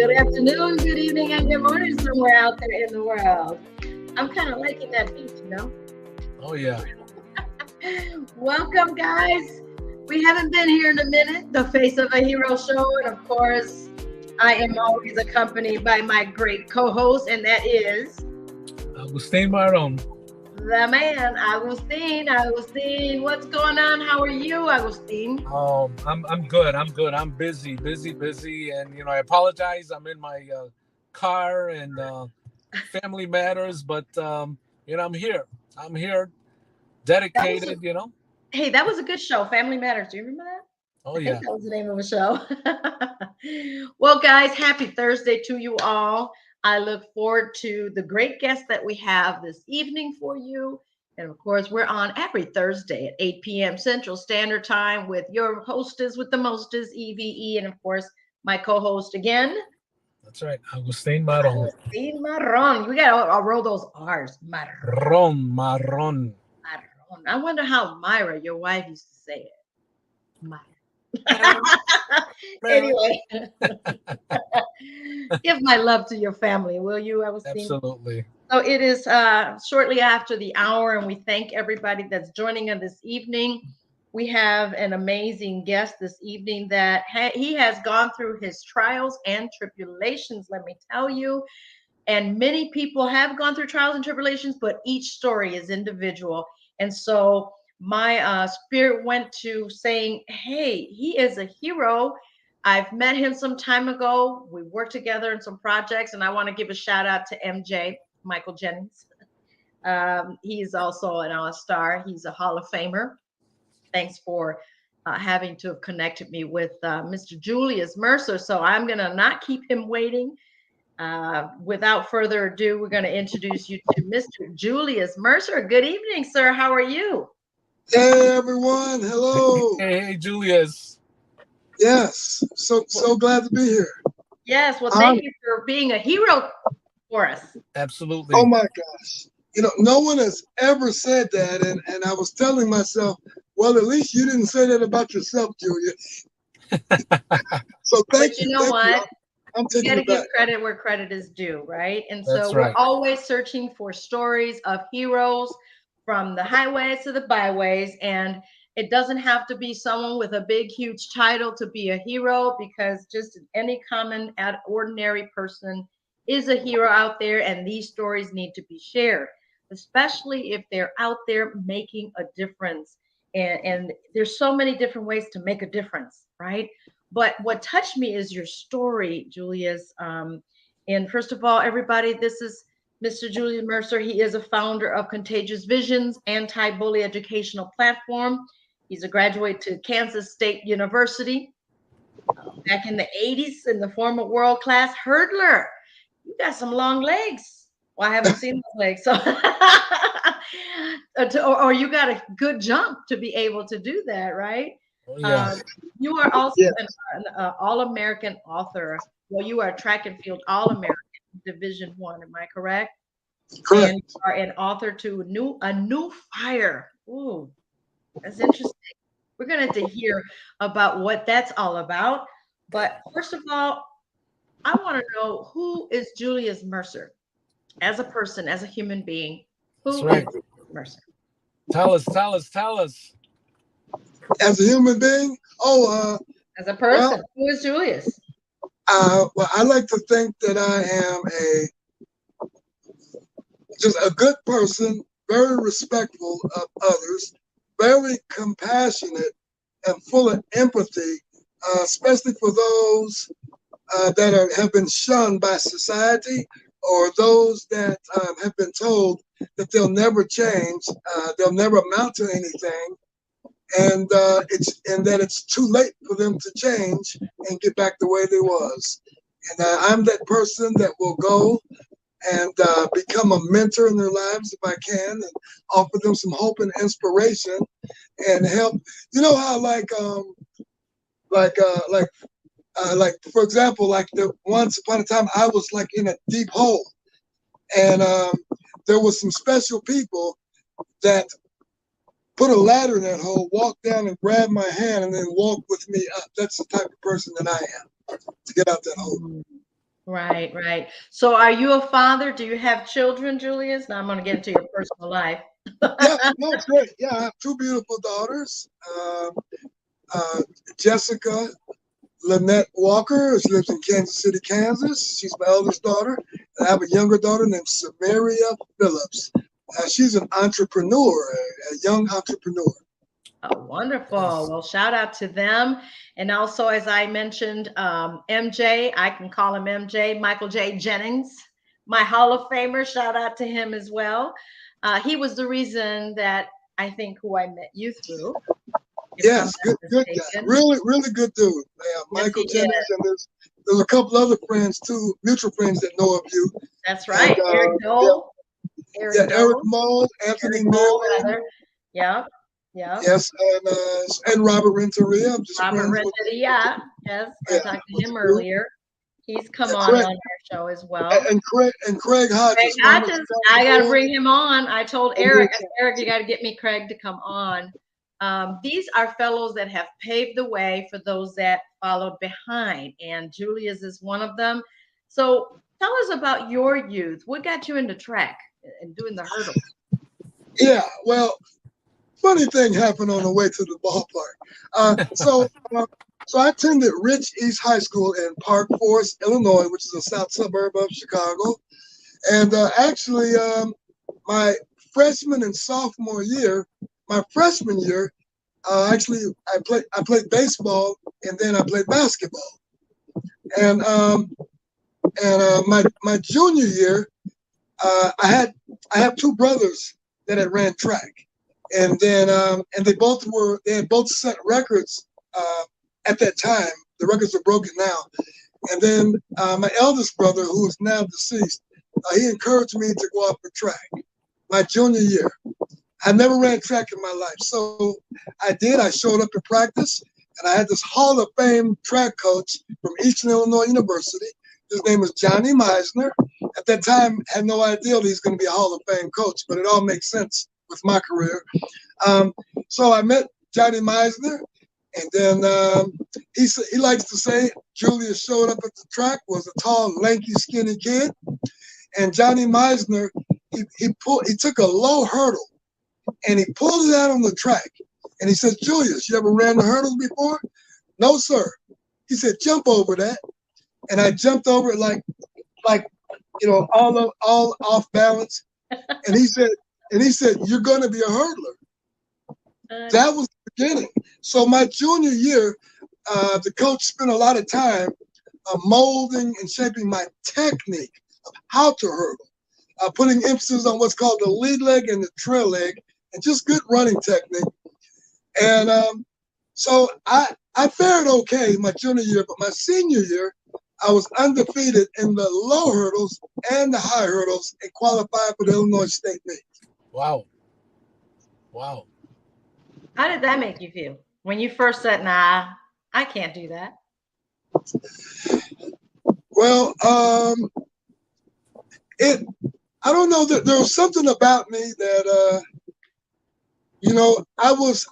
Good afternoon, good evening, and good morning somewhere out there in the world. I'm kind of liking that beat, you know? Oh, yeah. Welcome, guys. We haven't been here in a minute, the Face of a Hero show. And of course, I am always accompanied by my great co host, and that is Agustin Maron. the man, Agustin. Agustin, what's going on? How are you, Agustin? I'm good. I'm busy, and I apologize. I'm in my car and family matters, but I'm here. I'm here, That was dedicated. Hey, that was a good show, Family Matters. Do you remember that? Oh I think yeah, that was the name of the show. Well, guys, happy Thursday to you all. I look forward to the great guests that we have this evening for you. And of course, we're on every Thursday at 8 p.m. Central Standard Time with your hostess with the mostest, EVE, and of course, my co host again, that's right. Agustin Maron. Agustin Marron. We got to roll those R's. Marron. Maron. Marron. I wonder how Myra, your wife, used to say it. Myra. Anyway, give my love to your family, will you, Agustin? Absolutely. So it is shortly after the hour, and we thank everybody that's joining us this evening. We have an amazing guest this evening that he has gone through his trials and tribulations, let me tell you. And many people have gone through trials and tribulations, but each story is individual. And so my spirit went to saying, hey, he is a hero. I've met him some time ago. We worked together in some projects, and I want to give a shout out to MJ, Michael Jennings. He's also an all-star. He's a Hall of Famer. Thanks for having to have connected me with Mr. Julius Mercer. So I'm going to not keep him waiting. Without further ado, we're going to introduce you to Mr. Julius Mercer. Good evening, sir. How are you? Hey everyone, hello. Hey, Julius. Yes, so glad to be here. Yes, well, thank you for being a hero for us. Absolutely. Oh my gosh. No one has ever said that, and I was telling myself, well, at least you didn't say that about yourself, Julius. So thank you. You know what? I'm You taking got to it give back. credit where credit is due, right? And That's so right. we're always searching for stories of heroes from the highways to the byways. And it doesn't have to be someone with a big, huge title to be a hero, because just any common, ordinary person is a hero out there. And these stories need to be shared, especially if they're out there making a difference. And there's so many different ways to make a difference, right? But what touched me is your story, Julius. And first of all, everybody, this is Mr. Julius Mercer. He is a founder of Contagious Visions anti-bully educational platform. He's a graduate to Kansas State University back in the 80s, in the former world-class hurdler. You got some long legs. Well, I haven't seen those legs. So or you got a good jump to be able to do that, right? Oh yeah. You are also Yeah. an All-American author. Well, you are a track and field All-American Division One. Am I correct? Correct. And you are an author to a new fire. Ooh, that's interesting. We're going to hear about what that's all about. But first of all, I want to know, who is Julius Mercer as a person, as a human being? That's Who right. is Julius Mercer? Tell us. As a human being, As a person, who is Julius? well, I like to think that I am just a good person, very respectful of others, very compassionate and full of empathy, especially for those that have been shunned by society, or those that have been told that they'll never change, they'll never amount to anything, and that it's too late for them to change and get back the way they was. And I'm that person that will go and become a mentor in their lives if I can, and offer them some hope and inspiration and help. You know how like for example, like the once upon a time I was like in a deep hole, and there was some special people that put a ladder in that hole, walk down and grab my hand, and then walk with me up. That's the type of person that I am to get out that hole. Right, right. So are you a father? Do you have children, Julius? Now I'm going to get into your personal life. Yeah, no, it's great. Yeah, I have two beautiful daughters. Uh, Jessica Lynette Walker. She lives in Kansas City, Kansas. She's my eldest daughter. And I have a younger daughter named Samaria Phillips. She's an entrepreneur, a young entrepreneur. Oh, wonderful. Yes. Well, shout out to them. And also, as I mentioned, MJ, I can call him MJ, Michael J. Jennings, my Hall of Famer. Shout out to him as well. He was the reason that I think who I met you through, if I'm Yes, not good guy. mistaken. Really, really good dude. Yeah, Yes, Michael he Jennings, is. and there's a couple other friends too, mutual friends that know of you. That's And right. Eric Dole. yeah, Eric Eric Dole. Moll, Anthony Eric Dole, Milling, rather. Yep. Yep. yes, and Robert Renteria. I'm just Robert friends with. Renteria. Yes, I Yeah, talked to with him the group. earlier. He's come And on Craig our show as well. and Craig Craig Hodges. Hodges, I got to bring him on. I told Eric, I And said, Eric, you got to get me Craig to come on. These are fellows that have paved the way for those that followed behind, and Julius is one of them. So tell us about your youth. What got you into track and doing the hurdles? yeah, well, funny thing happened on the way to the ballpark. So I attended Rich East High School in Park Forest, Illinois, which is a south suburb of Chicago. And actually, my freshman and sophomore year, my freshman year, actually I played baseball and then I played basketball. And my junior year, I have two brothers that had ran track, and then and they had both set records at that time. The records are broken now. And then my eldest brother, who is now deceased, he encouraged me to go out for track my junior year. I never ran track in my life, so I did. I showed up to practice, and I had this Hall of Fame track coach from Eastern Illinois University. His name was Johnny Meisner. At that time, I had no idea that he's going to be a Hall of Fame coach, but it all makes sense with my career. So I met Johnny Meisner, and then he likes to say Julius showed up at the track, was a tall, lanky, skinny kid, and Johnny Meisner, he took a low hurdle, and he pulled it out on the track, and he says, Julius, you ever ran the hurdles before? No, sir. He said, jump over that. And I jumped over it like all off balance. And he said, you're going to be a hurdler. That was the beginning. So my junior year, the coach spent a lot of time molding and shaping my technique of how to hurdle, putting emphasis on what's called the lead leg and the trail leg, and just good running technique. And so I fared okay my junior year, but my senior year, I was undefeated in the low hurdles and the high hurdles and qualified for the Illinois State meet. Wow. Wow. How did that make you feel when you first said, nah, I can't do that? Well, I don't know, that there was something about me that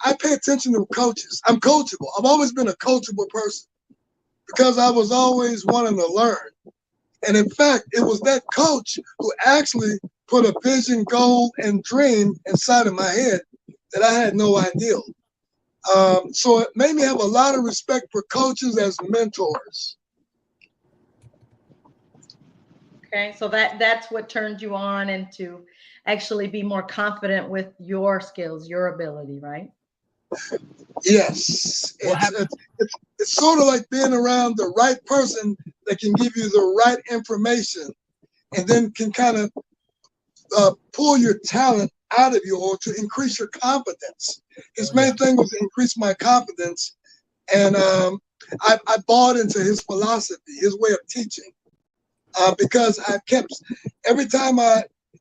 I pay attention to coaches. I'm coachable. I've always been a coachable person because I was always wanting to learn. And in fact, it was that coach who actually put a vision, goal, and dream inside of my head that I had no idea. So it made me have a lot of respect for coaches as mentors. Okay, so that's what turned you on and to actually be more confident with your skills, your ability, right? Yes, it's sort of like being around the right person that can give you the right information, and then can kind of pull your talent out of you or to increase your confidence. His main thing was to increase my confidence, and I bought into his philosophy, his way of teaching, because I kept every time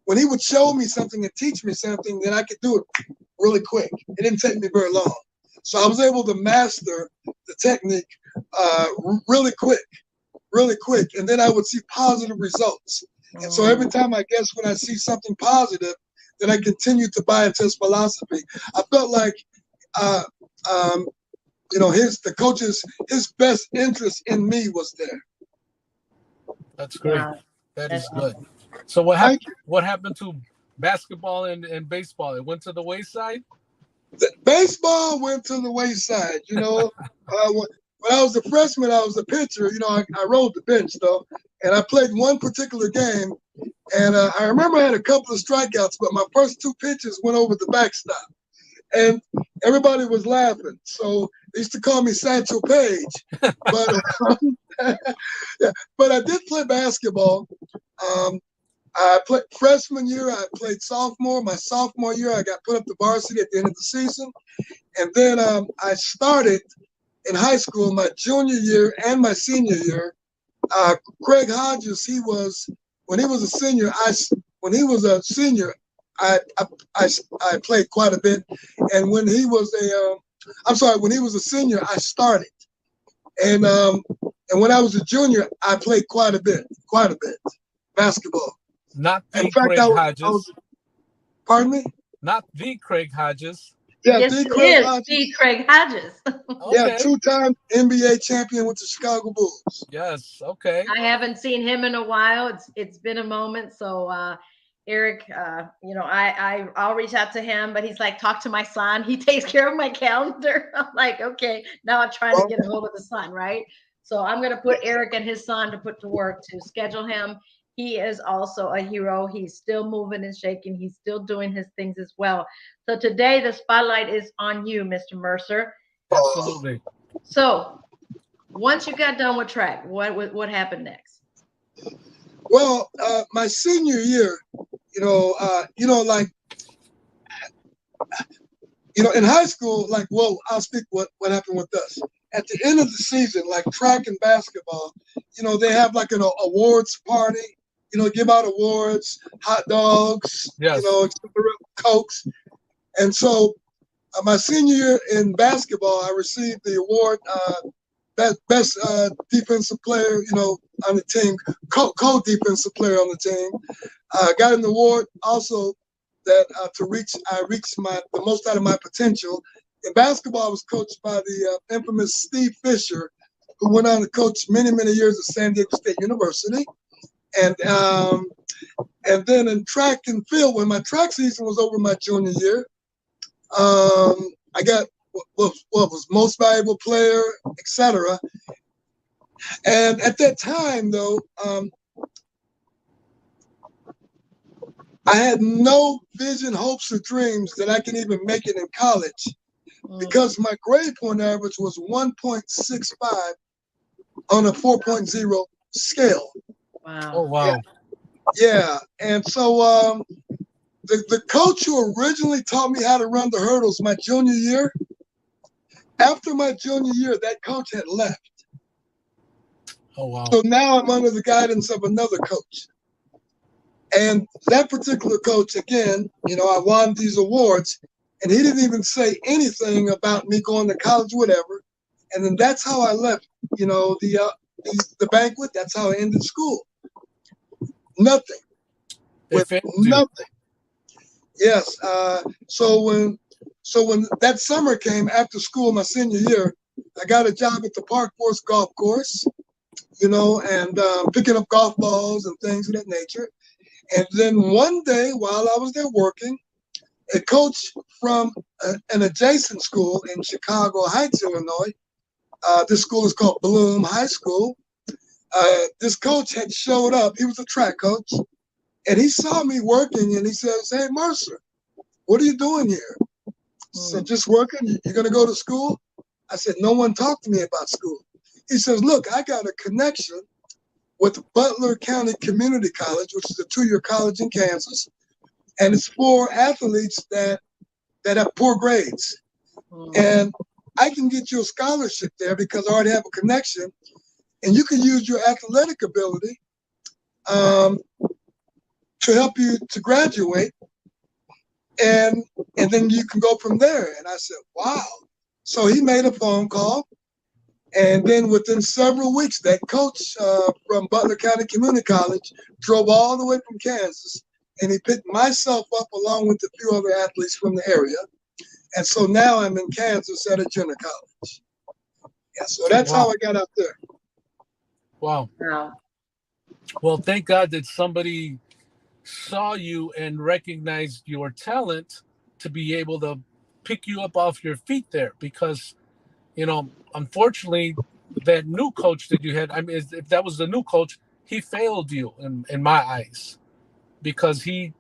when he would show me something and teach me something, then I could do it really quick. It didn't take me very long. So I was able to master the technique really quick. And then I would see positive results. And so every time I guess when I see something positive, then I continue to buy into his philosophy. I felt like, the coach's, his best interest in me was there. That's great. Wow, That that's is good. awesome. So Thank you. what happened to basketball and baseball? It went to the wayside? Baseball went to the wayside. When I was a freshman, I was a pitcher. I rode the bench though, and I played one particular game. And I remember I had a couple of strikeouts, but my first two pitches went over the backstop, and everybody was laughing. So they used to call me Sancho Page. But yeah, but I did play basketball. Um, I played freshman year. I played sophomore. My sophomore year, I got put up to varsity at the end of the season, and then I started in high school my junior year and my senior year. Craig Hodges, when he was a senior. When he was a senior, I played quite a bit, and when he was when he was a senior, I started, and when I was a junior, I played quite a bit, basketball. Not In the fact, Craig I was, Hodges. pardon me. Not the Craig Hodges. Yeah, Yes, D. it Craig is. Hodges. See, Craig Hodges. Yeah, Okay. two-time NBA champion with the Chicago Bulls. Yes. Okay. I haven't seen him in a while. It's been a moment. So Eric, I'll reach out to him, but he's like, talk to my son. He takes care of my calendar. I'm like, okay, now I'm trying to Well, get a hold of the son, right? So I'm gonna put Eric and his son to put to work to schedule him. He is also a hero. He's still moving and shaking. He's still doing his things as well. So today the spotlight is on you, Mr. Mercer. Absolutely. So once you got done with track, what happened next? well, my senior year, like in high school, like, well, I'll speak what happened with us. At the end of the season, like track and basketball, they have like an awards party, give out awards, hot dogs, Yes. Cokes. And so my senior year in basketball, I received the award, best defensive player, on the team, co-defensive player on the team. Got an award also that I reached the most out of my potential. In basketball, I was coached by the infamous Steve Fisher, who went on to coach many, many years at San Diego State University. And then in track and field, when my track season was over my junior year, I got what was most valuable player, etc. And at that time, though, I had no vision, hopes, or dreams that I can even make it in college because my grade point average was 1.65 on a 4.0 scale. Wow. Oh wow. Yeah. And so the coach who originally taught me how to run the hurdles my junior year, after my junior year, that coach had left. Oh wow. So now I'm under the guidance of another coach. And that particular coach, again, I won these awards, and he didn't even say anything about me going to college, whatever. And then that's how I left, the banquet. That's how I ended school. Nothing. They With failed you. nothing. Yes. So when that summer came after school, my senior year, I got a job at the Park Forest Golf Course, and picking up golf balls and things of that nature. And then one day while I was there working, a coach from an adjacent school in Chicago Heights, Illinois, this school is called Bloom High School. This coach had showed up. He was a track coach. And he saw me working and he says, "Hey, Mercer, what are you doing here?" I said, "Just working. You're going to go to school?" I said, "No one talked to me about school." He says, "Look, I got a connection with Butler County Community College, which is a 2-year college in Kansas, and it's for athletes that have poor grades. And I can get you a scholarship there because I already have a connection, and you can use your athletic ability to help you to graduate, and then you can go from there." And I said, "Wow." So he made a phone call. And then within several weeks, that coach from Butler County Community College drove all the way from Kansas, and he picked myself up along with a few other athletes from the area. And so now I'm in Kansas at a junior college. Yeah, so that's how I got out there. Wow. Wow. Well, thank God that somebody saw you and recognized your talent to be able to pick you up off your feet there. Because, unfortunately, that new coach that you had, I mean, if that was the new coach, he failed you in my eyes, because he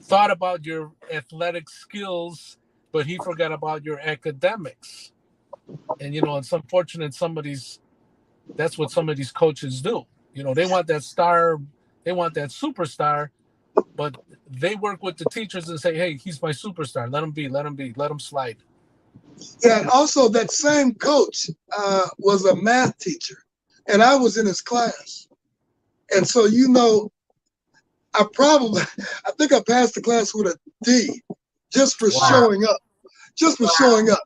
thought about your athletic skills, but he forgot about your academics. And, it's unfortunate that's what some of these coaches do. They want that star, they want that superstar, but they work with the teachers and say, "Hey, he's my superstar. Let him be. Let him be. Let him slide." Yeah, and also that same coach was a math teacher, and I was in his class. And so, I think I passed the class with a D just for Wow. showing up, just for showing up.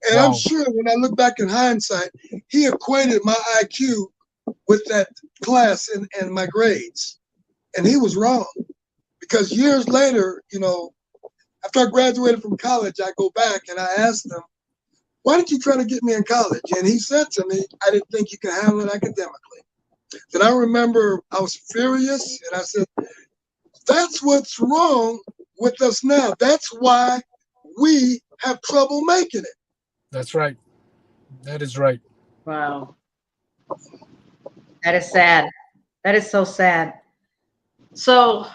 And I'm Wow. sure when I look back in hindsight, he equated my IQ with that class and my grades. And he was wrong, because years later, after I graduated from college, I go back and I asked him, why did you try to get me in college? And he said to me, I didn't think you could handle it academically. Then I remember I was furious, and I said, that's what's wrong with us now. That's why we have trouble making it. That's right. That is right. Wow. That is sad. That is so sad. So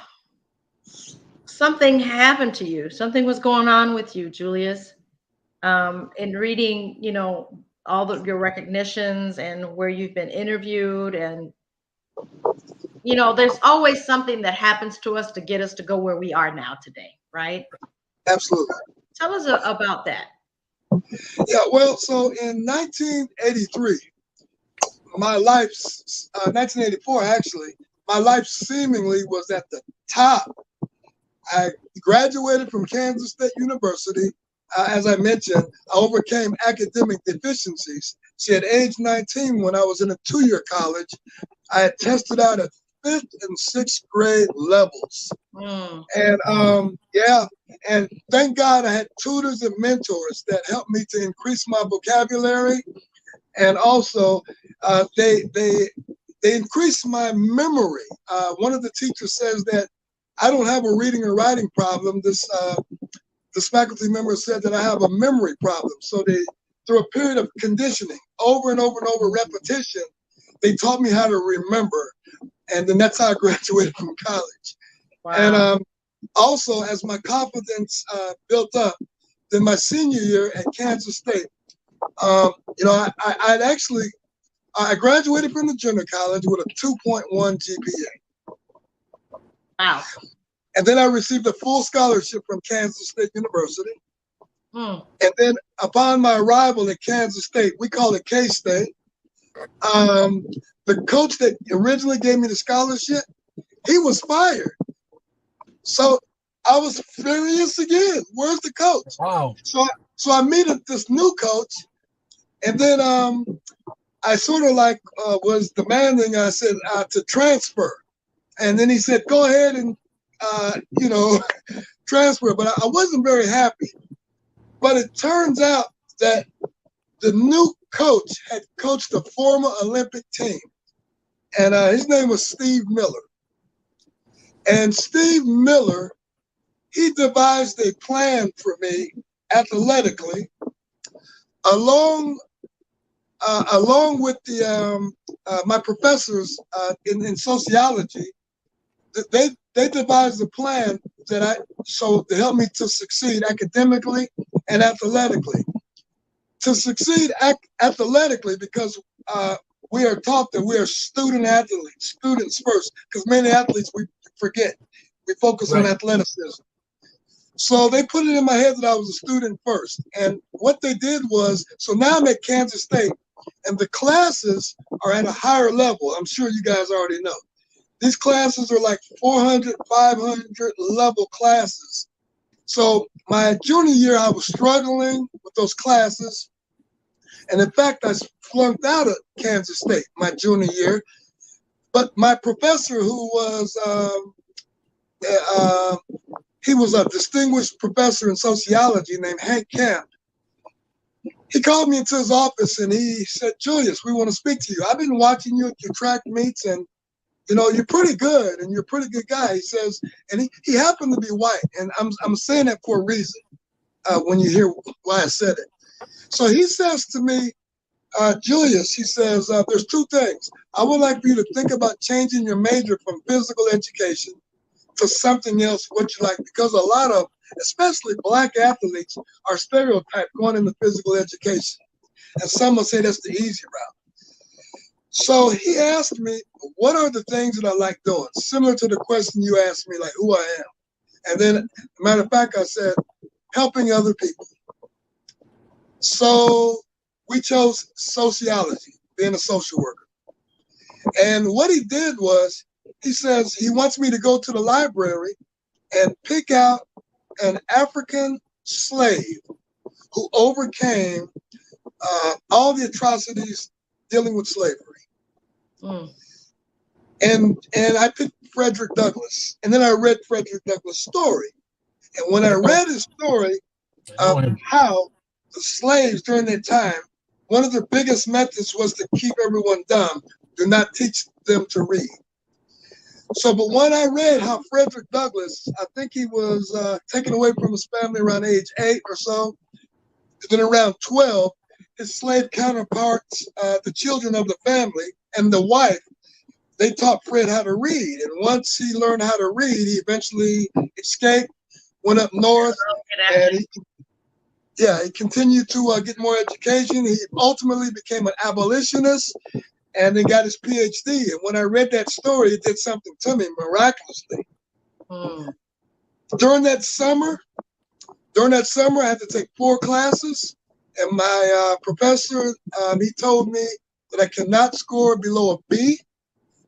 something happened to you. Something was going on with you, Julius. In reading, all of your recognitions and where you've been interviewed, and there's always something that happens to us to get us to go where we are now today, right? Absolutely. Tell us about that. Yeah, well, so in 1983, 1984 actually, my life seemingly was at the top. I graduated from Kansas State University. As I mentioned, I overcame academic deficiencies. See, at age 19, when I was in a 2-year college, I had tested out at 5th and 6th grade levels. And and thank God I had tutors and mentors that helped me to increase my vocabulary, and also they increased my memory. One of the teachers says that I don't have a reading or writing problem. This faculty member said that I have a memory problem. So through a period of conditioning, over and over and over repetition, they taught me how to remember. And then that's how I graduated from college. Wow. And also, as my confidence built up, then my senior year at Kansas State, I graduated from the junior college with a 2.1 GPA. Wow. And then I received a full scholarship from Kansas State University. And then upon my arrival at Kansas State, we call it K-State, the coach that originally gave me the scholarship, he was fired. So I was furious again. Where's the coach? Wow. So I meet this new coach, and then I sort of was demanding, I said, to transfer. And then he said, go ahead and, transfer. But I wasn't very happy. But it turns out that the new coach had coached a former Olympic team. And his name was Steve Miller. And Steve Miller, he devised a plan for me athletically, along with my professors in sociology. They devised a plan to help me to succeed academically and athletically. To succeed athletically, because we are taught that we are student athletes, students first, because many athletes we forget. We focus on athleticism. So they put it in my head that I was a student first. And what they did was, so now I'm at Kansas State, and the classes are at a higher level. I'm sure you guys already know. These classes are like 400, 500 level classes. So my junior year, I was struggling with those classes. And in fact, I flunked out of Kansas State my junior year. But my professor, who was, he was a distinguished professor in sociology named Hank Camp. He called me into his office and he said, Julius, we want to speak to you. I've been watching you at your track meets, and you're pretty good and you're a pretty good guy. He says, and he happened to be white. And I'm saying that for a reason when you hear why I said it. So he says to me, Julius, he says, there's two things. I would like for you to think about changing your major from physical education to something else, what you like, because a lot of, especially black athletes, are stereotyped going into physical education. And some will say that's the easy route. So he asked me, what are the things that I like doing? Similar to the question you asked me, like who I am. And then, matter of fact, I said, helping other people. So we chose sociology, being a social worker. And what he did was, he says he wants me to go to the library and pick out an African slave who overcame all the atrocities dealing with slavery. Mm. And I picked Frederick Douglass. And then I read Frederick Douglass' story. And when I read his story of how the slaves during that time, one of their biggest methods was to keep everyone dumb, do not teach them to read. So, but when I read how Frederick Douglass, I think he was taken away from his family around age 8 or so, and then around 12, his slave counterparts, the children of the family and the wife, they taught Fred how to read. And once he learned how to read, he eventually escaped, went up north, and he continued to get more education. He ultimately became an abolitionist and then got his PhD. And when I read that story, it did something to me miraculously. During that summer, I had to take 4 classes. And my professor, he told me that I cannot score below a B.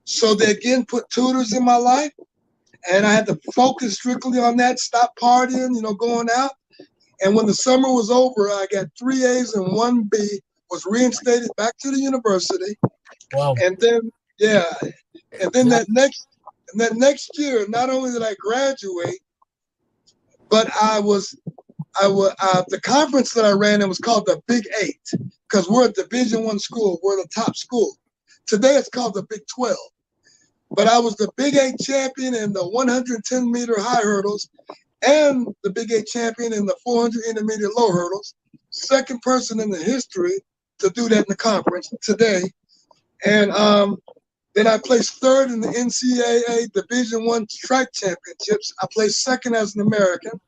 So they again put tutors in my life. And I had to focus strictly on that, stop partying, going out. And when the summer was over, I got 3 A's and 1 B, was reinstated back to the university. Wow. And then, that next year, not only did I graduate, but the conference that I ran, it was called the Big 8, because we're a Division I school. We're the top school. Today it's called the Big 12. But I was the Big 8 champion in the 110-meter high hurdles and the Big 8 champion in the 400 intermediate low hurdles. Second person in the history to do that in the conference today. And then I placed 3rd in the NCAA Division I track championships. I placed 2nd as an American.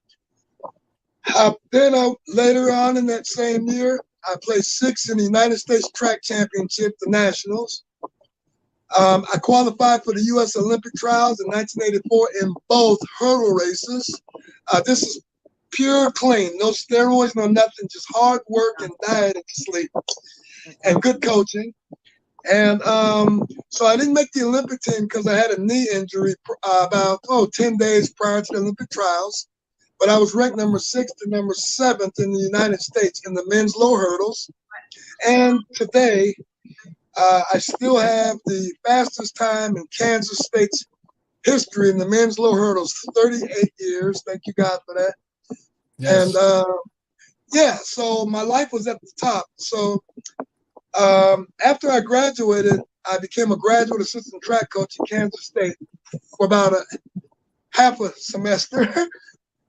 Then later on in that same year, I placed 6th in the United States Track Championship, the Nationals. I qualified for the U.S. Olympic trials in 1984 in both hurdle races. This is pure clean, no steroids, no nothing, just hard work and diet and sleep and good coaching. And so I didn't make the Olympic team because I had a knee injury about 10 days prior to the Olympic trials. But I was ranked number 6th and number 7th in the United States in the men's low hurdles. And today, I still have the fastest time in Kansas State's history in the men's low hurdles, 38 years. Thank you, God, for that. Yes. And so my life was at the top. So after I graduated, I became a graduate assistant track coach at Kansas State for about half a semester.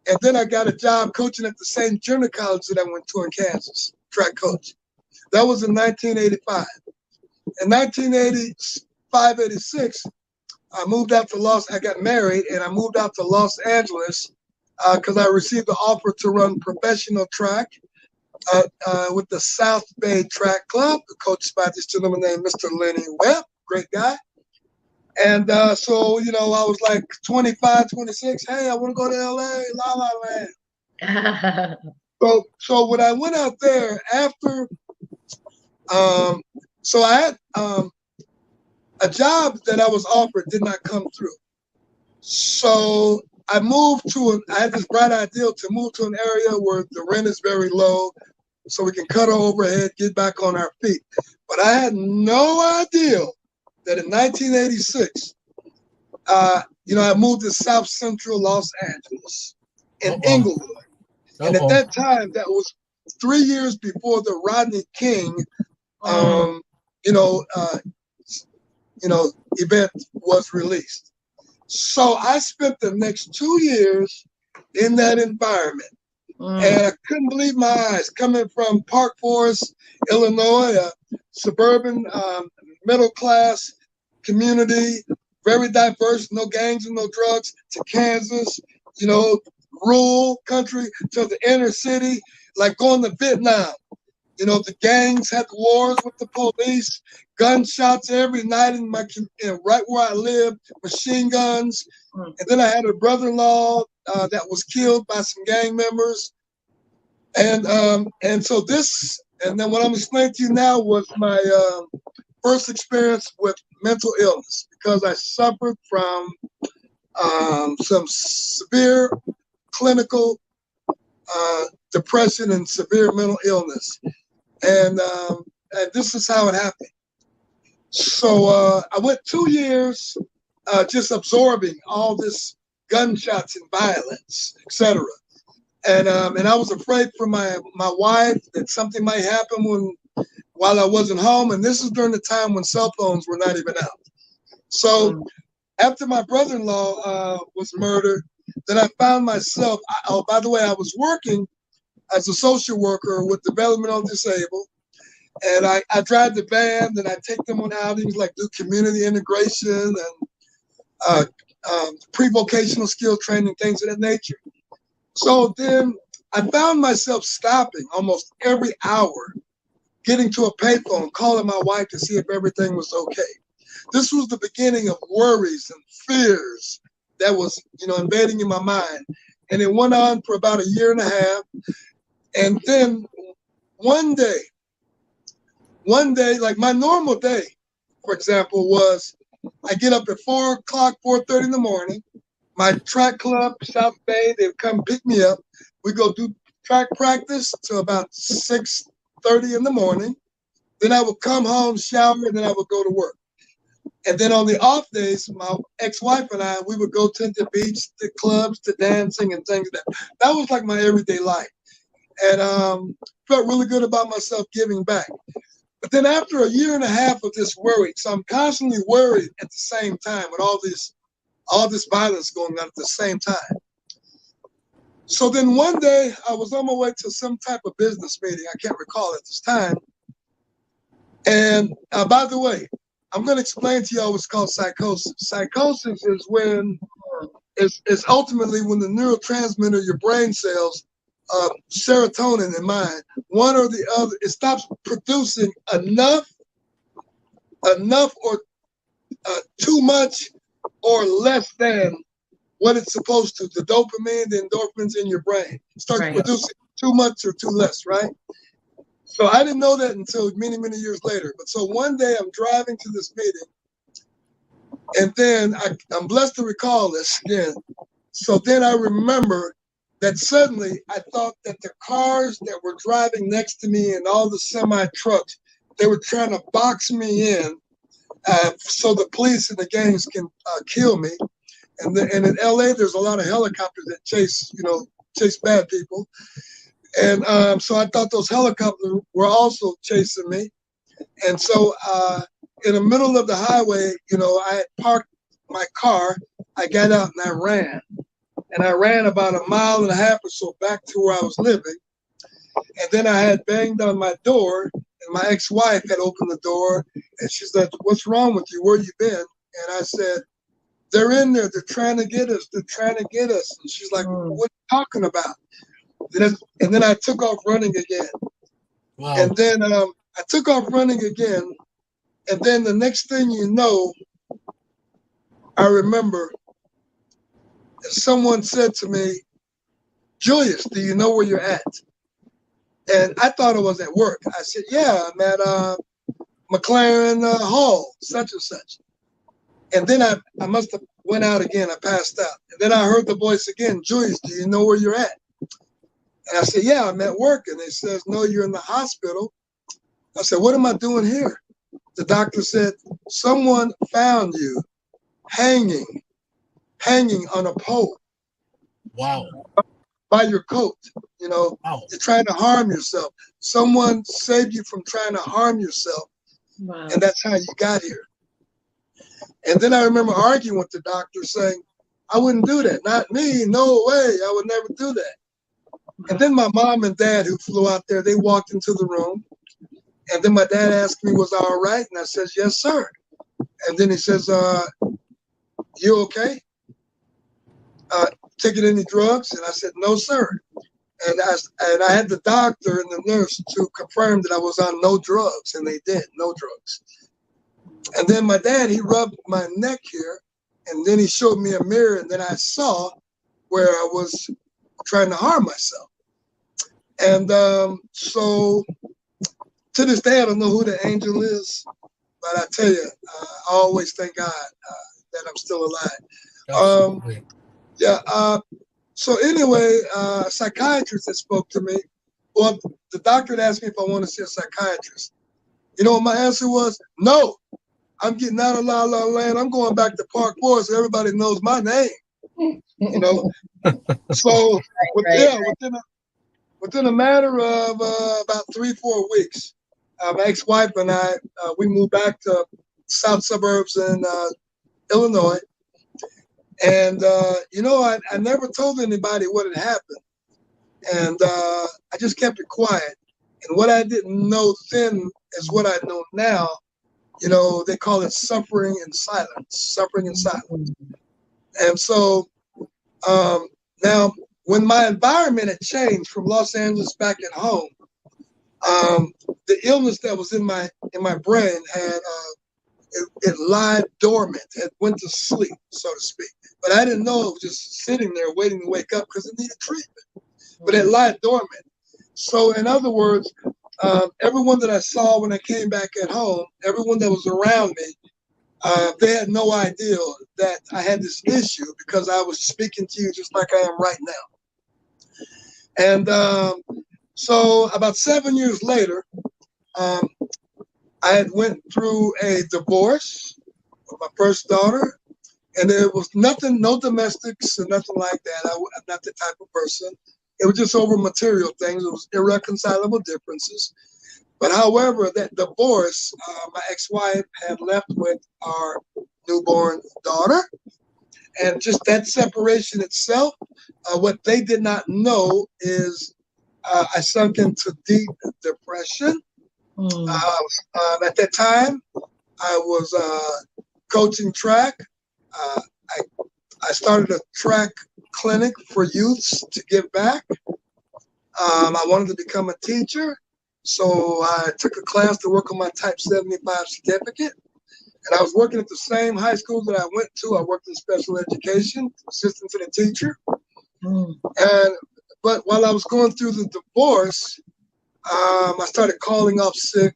And then I got a job coaching at the same junior college that I went to in Kansas, track coach. That was in 1985. In 1985, 86, I got married and I moved out to Los Angeles because I received the offer to run professional track with the South Bay Track Club, coached by this gentleman named Mr. Lenny Webb, great guy. And so, I was like 25, 26. Hey, I want to go to LA, La La Land. So when I went out there after, so I had a job that I was offered did not come through. So I had this bright idea to move to an area where the rent is very low so we can cut our overhead, get back on our feet. But I had no idea that in 1986, I moved to South Central Los Angeles in Inglewood. And at that time, that was 3 years before the Rodney King, event was released. So I spent the next 2 years in that environment. And I couldn't believe my eyes, coming from Park Forest, Illinois, a suburban middle class community, very diverse, no gangs and no drugs, to Kansas, rural country, to the inner city, like going to Vietnam. The gangs had wars with the police, gunshots every night right where I lived, machine guns. And then I had a brother-in-law that was killed by some gang members. And so this, and then what I'm explaining to you now was my first experience with mental illness, because I suffered from some severe clinical depression and severe mental illness. And this is how it happened. So I went 2 years just absorbing all this gunshots and violence, etc. And I was afraid for my wife that something might happen while I wasn't home. And this is during the time when cell phones were not even out. So after my brother-in-law was murdered, then I found myself, by the way, I was working as a social worker with developmental disabled. And I drive the van, and I take them on outings, like do community integration and pre-vocational skill training, things of that nature. So then I found myself stopping almost every hour, getting to a payphone, calling my wife to see if everything was okay. This was the beginning of worries and fears that was, invading in my mind. And it went on for about a year and a half. And then one day, like my normal day, for example, was I get up at 4 o'clock, 4:30 in the morning. My track club, South Bay, they would come pick me up. We go do track practice till about 6:30 in the morning. Then I would come home, shower, and then I would go to work. And then on the off days, my ex-wife and I, we would go to the beach, the clubs, to dancing and things like that. That was like my everyday life. And felt really good about myself giving back. But then after a year and a half of this worry, so I'm constantly worried at the same time with all this violence going on at the same time. So then one day I was on my way to some type of business meeting. I can't recall at this time. And by the way, I'm going to explain to you all what's called psychosis. Psychosis is ultimately when the neurotransmitter, your brain cells, serotonin in mind, one or the other, it stops producing enough or too much or less than what it's supposed to. The dopamine, the endorphins in your brain starts producing too much or too less, right? So I didn't know that until many, many years later. But so one day I'm driving to this meeting, and then I'm blessed to recall this again. So then I remember that suddenly I thought that the cars that were driving next to me and all the semi-trucks, they were trying to box me in so the police and the gangs can kill me. And in LA, there's a lot of helicopters that chase bad people. And so I thought those helicopters were also chasing me. And so in the middle of the highway, I had parked my car. I got out and I ran. And I ran about 1.5 miles or so back to where I was living. And then I had banged on my door, and my ex-wife had opened the door, and she said, "What's wrong with you? Where you been?" And I said, "They're in there. They're trying to get us. They're trying to get us." And she's like, "What are you talking about?" And then I took off running again. Wow. And then I took off running again. And then the next thing you know, I remember someone said to me, "Julius, do you know where you're at?" And I thought it was at work. I said, "Yeah, I'm at McLaren Hall, such and such." And then I must have went out again. I passed out. And then I heard the voice again, "Julius, do you know where you're at?" And I said, "Yeah, I'm at work." And they says, "No, you're in the hospital." I said, "What am I doing here?" The doctor said, "Someone found you hanging on a pole." Wow. By your coat, Wow. You're trying to harm yourself. Someone saved you from trying to harm yourself. Wow. And that's how you got here. And then I remember arguing with the doctor saying, I wouldn't do that. Not me. No way. I would never do that. And then my mom and dad, who flew out there, they walked into the room. And then my dad asked me, was I all right? And I says, yes, sir. And then he says, you okay? Taking any drugs? And I said, no, sir. And I had the doctor and the nurse to confirm that I was on no drugs. And they did, no drugs. And then my dad, he rubbed my neck here. And then he showed me a mirror. And then I saw where I was trying to harm myself. And so to this day, I don't know who the angel is. But I tell you, I always thank God that I'm still alive. So anyway, a psychiatrist that spoke to me. Well, the doctor had asked me if I want to see a psychiatrist. You know what my answer was? No. I'm getting out of La La Land. I'm going back to Park Forest so everybody knows my name. You know? So within a matter of about 3-4 weeks, my ex-wife and I, we moved back to south suburbs in Illinois. And, I never told anybody what had happened. And I just kept it quiet. And what I didn't know then is what I know now. You know, they call it suffering in silence. And so now when my environment had changed from Los Angeles back at home, the illness that was in my brain had it lied dormant, had went to sleep, so to speak. But I didn't know it was just sitting there waiting to wake up because it needed treatment. But it lied dormant. So in other words, everyone that I saw when I came back at home, everyone that was around me, they had no idea that I had this issue because I was speaking to you just like I am right now. And so about 7 years later, I had went through a divorce with my first daughter, and there was nothing, no domestics or nothing like that. I'm not the type of person. It was just over material things. It was irreconcilable differences. But however, that divorce, my ex-wife had left with our newborn daughter. And just that separation itself, what they did not know is I sunk into deep depression. At that time, I was coaching track. I started a track clinic for youths to give back. I wanted to become a teacher, so I took a class to work on my Type 75 certificate. And I was working at the same high school that I went to. I worked in special education, assistant to the teacher. But while I was going through the divorce, I started calling off sick.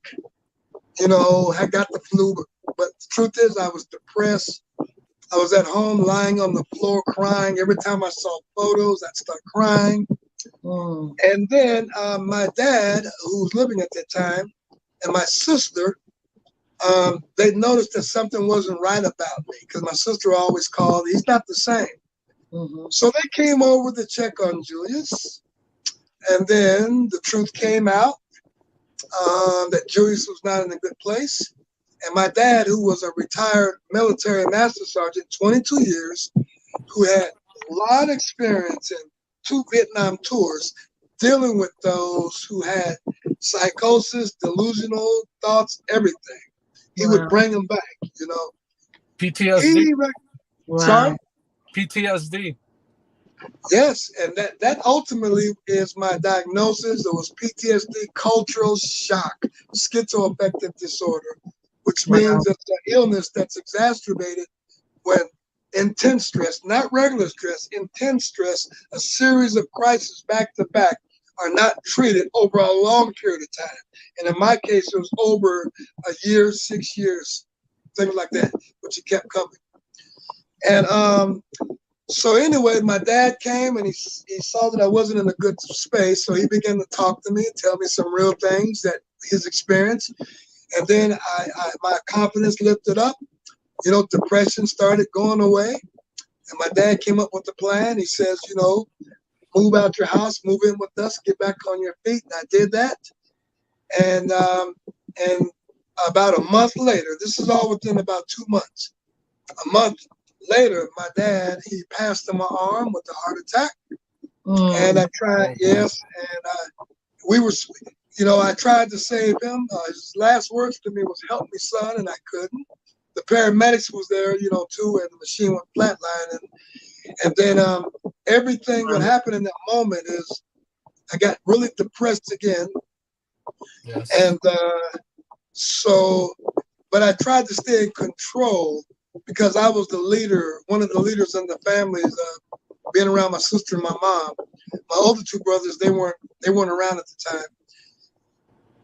You know, I got the flu, but the truth is I was depressed. I was at home lying on the floor crying. Every time I saw photos, I'd start crying. And then my dad, who was living at that time, and my sister, they noticed that something wasn't right about me because my sister always called. He's not the same. So they came over to check on Julius. And then the truth came out that Julius was not in a good place. And my dad, who was a retired military master sergeant, 22 years, who had a lot of experience in 2 Vietnam tours, dealing with those who had psychosis, delusional thoughts, everything. He would bring them back, you know. PTSD. Sorry? PTSD. Yes, and that ultimately is my diagnosis. It was PTSD, cultural shock, schizoaffective disorder, which means it's an illness that's exacerbated when intense stress, not regular stress, intense stress, a series of crises back to back are not treated over a long period of time. And in my case, it was over a year, 6 years, things like that, but it kept coming. And so anyway, my dad came and he saw that I wasn't in a good space. So he began to talk to me and tell me some real things that his experience. And then my confidence lifted up. You know, depression started going away. And my dad came up with a plan. He says, you know, move out your house, move in with us, get back on your feet. And I did that. And about a month later, this is all within about 2 months. a month later, my dad, he passed in my arm with a heart attack. And I tried, yes, and we were, I tried to save him. His last words to me was, "Help me, son," and I couldn't. The paramedics was there, too, and the machine went flatline. And then everything that happened in that moment is I got really depressed again. Yes. And but I tried to stay in control because I was the leader, one of the leaders in the family, being around my sister and my mom. My older two brothers, they weren't around at the time.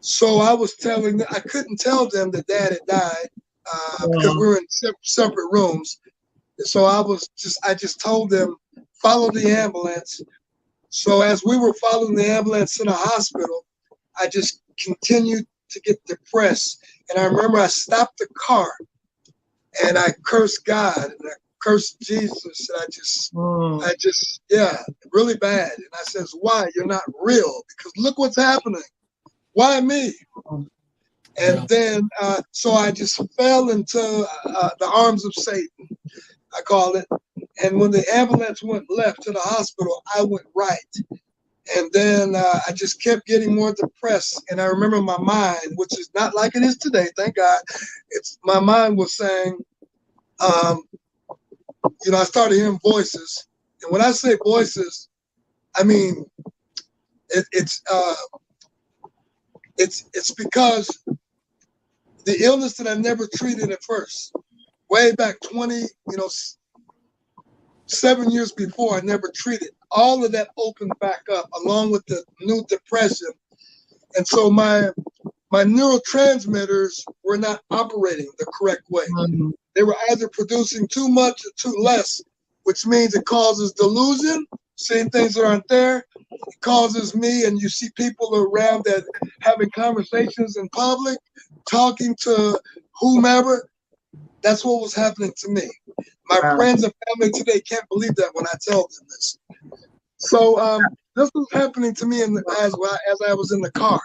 So I was I couldn't tell them that Dad had died because we were in separate rooms. So I just told them, follow the ambulance. So as we were following the ambulance in a hospital, I just continued to get depressed. And I remember I stopped the car and I cursed God and I cursed Jesus. And I just, really bad. And I says, "Why? You're not real, because look what's happening. Why me?" And then, so I just fell into the arms of Satan, I call it. And when the ambulance went left to the hospital, I went right. And then I just kept getting more depressed. And I remember my mind, which is not like it is today, thank God. My mind was saying, I started hearing voices. And when I say voices, I mean, it's because the illness that I never treated at first, way back 7 years before, I never treated. All of that opened back up along with the new depression. And so my neurotransmitters were not operating the correct way. They were either producing too much or too less, which means it causes delusion, seeing things that aren't there. It causes me, and you see people around that having conversations in public, talking to whomever. That's what was happening to me. My friends and family today can't believe that when I tell them this. So this was happening to me as I was in the car.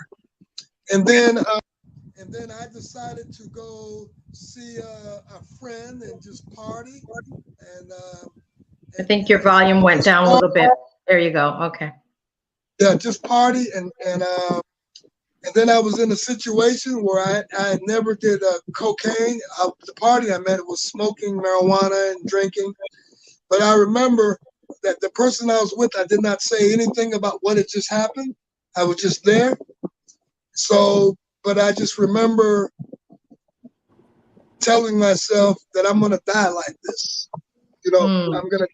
And then I decided to go see a friend and just party. And I think your volume went down a little bit. There you go. Okay. Yeah, just party. And then I was in a situation where I never did cocaine. The party I met was smoking marijuana and drinking. But I remember that the person I was with, I did not say anything about what had just happened. I was just there. So, but I just remember telling myself that I'm going to die like this. I'm going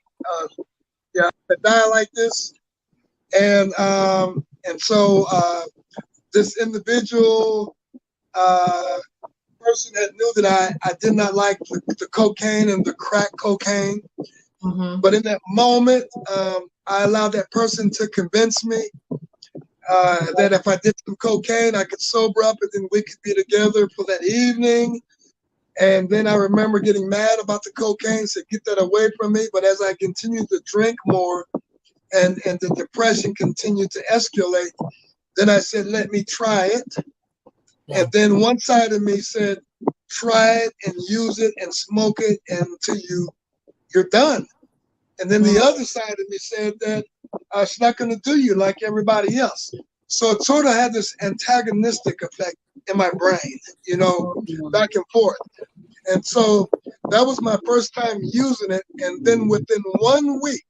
to die like this. And so this individual person that knew that I did not like the cocaine and the crack cocaine. But in that moment, I allowed that person to convince me that if I did some cocaine, I could sober up and then we could be together for that evening. And then I remember getting mad about the cocaine, said, "Get that away from me." But as I continued to drink more and the depression continued to escalate, then I said, "Let me try it." And then one side of me said, "Try it and use it and smoke it until you're done." And then the other side of me said that it's not going to do you like everybody else. So it sort of had this antagonistic effect in my brain, back and forth. And so that was my first time using it. And then within 1 week,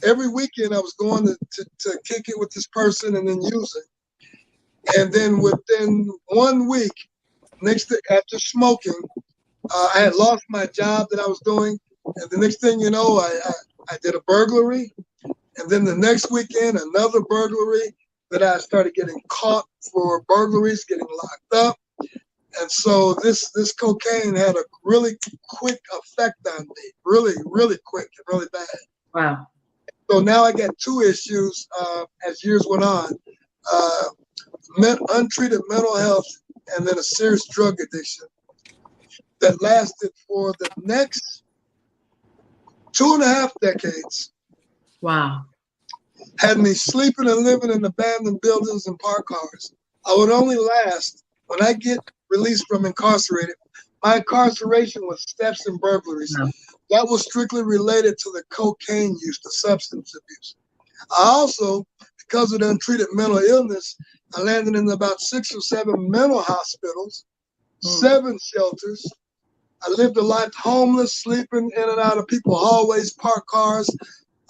every weekend I was going to kick it with this person and then use it. And then within 1 week, after smoking, I had lost my job that I was doing. And the next thing you know, I did a burglary. And then the next weekend, another burglary that I started getting caught for burglaries, getting locked up. And so this cocaine had a really quick effect on me, really, really quick and really bad. Wow. So now I got two issues as years went on, untreated mental health and then a serious drug addiction that lasted for the next 2.5 decades. Wow. Had me sleeping and living in abandoned buildings and parked cars. I would only last, when I get released from incarcerated, My incarceration was thefts and burglaries. No. That was strictly related to the cocaine use, the substance abuse. I also, because of the untreated mental illness, I landed in about 6 or 7 mental hospitals, 7 shelters. I lived a life homeless, sleeping in and out of people's hallways, parked cars,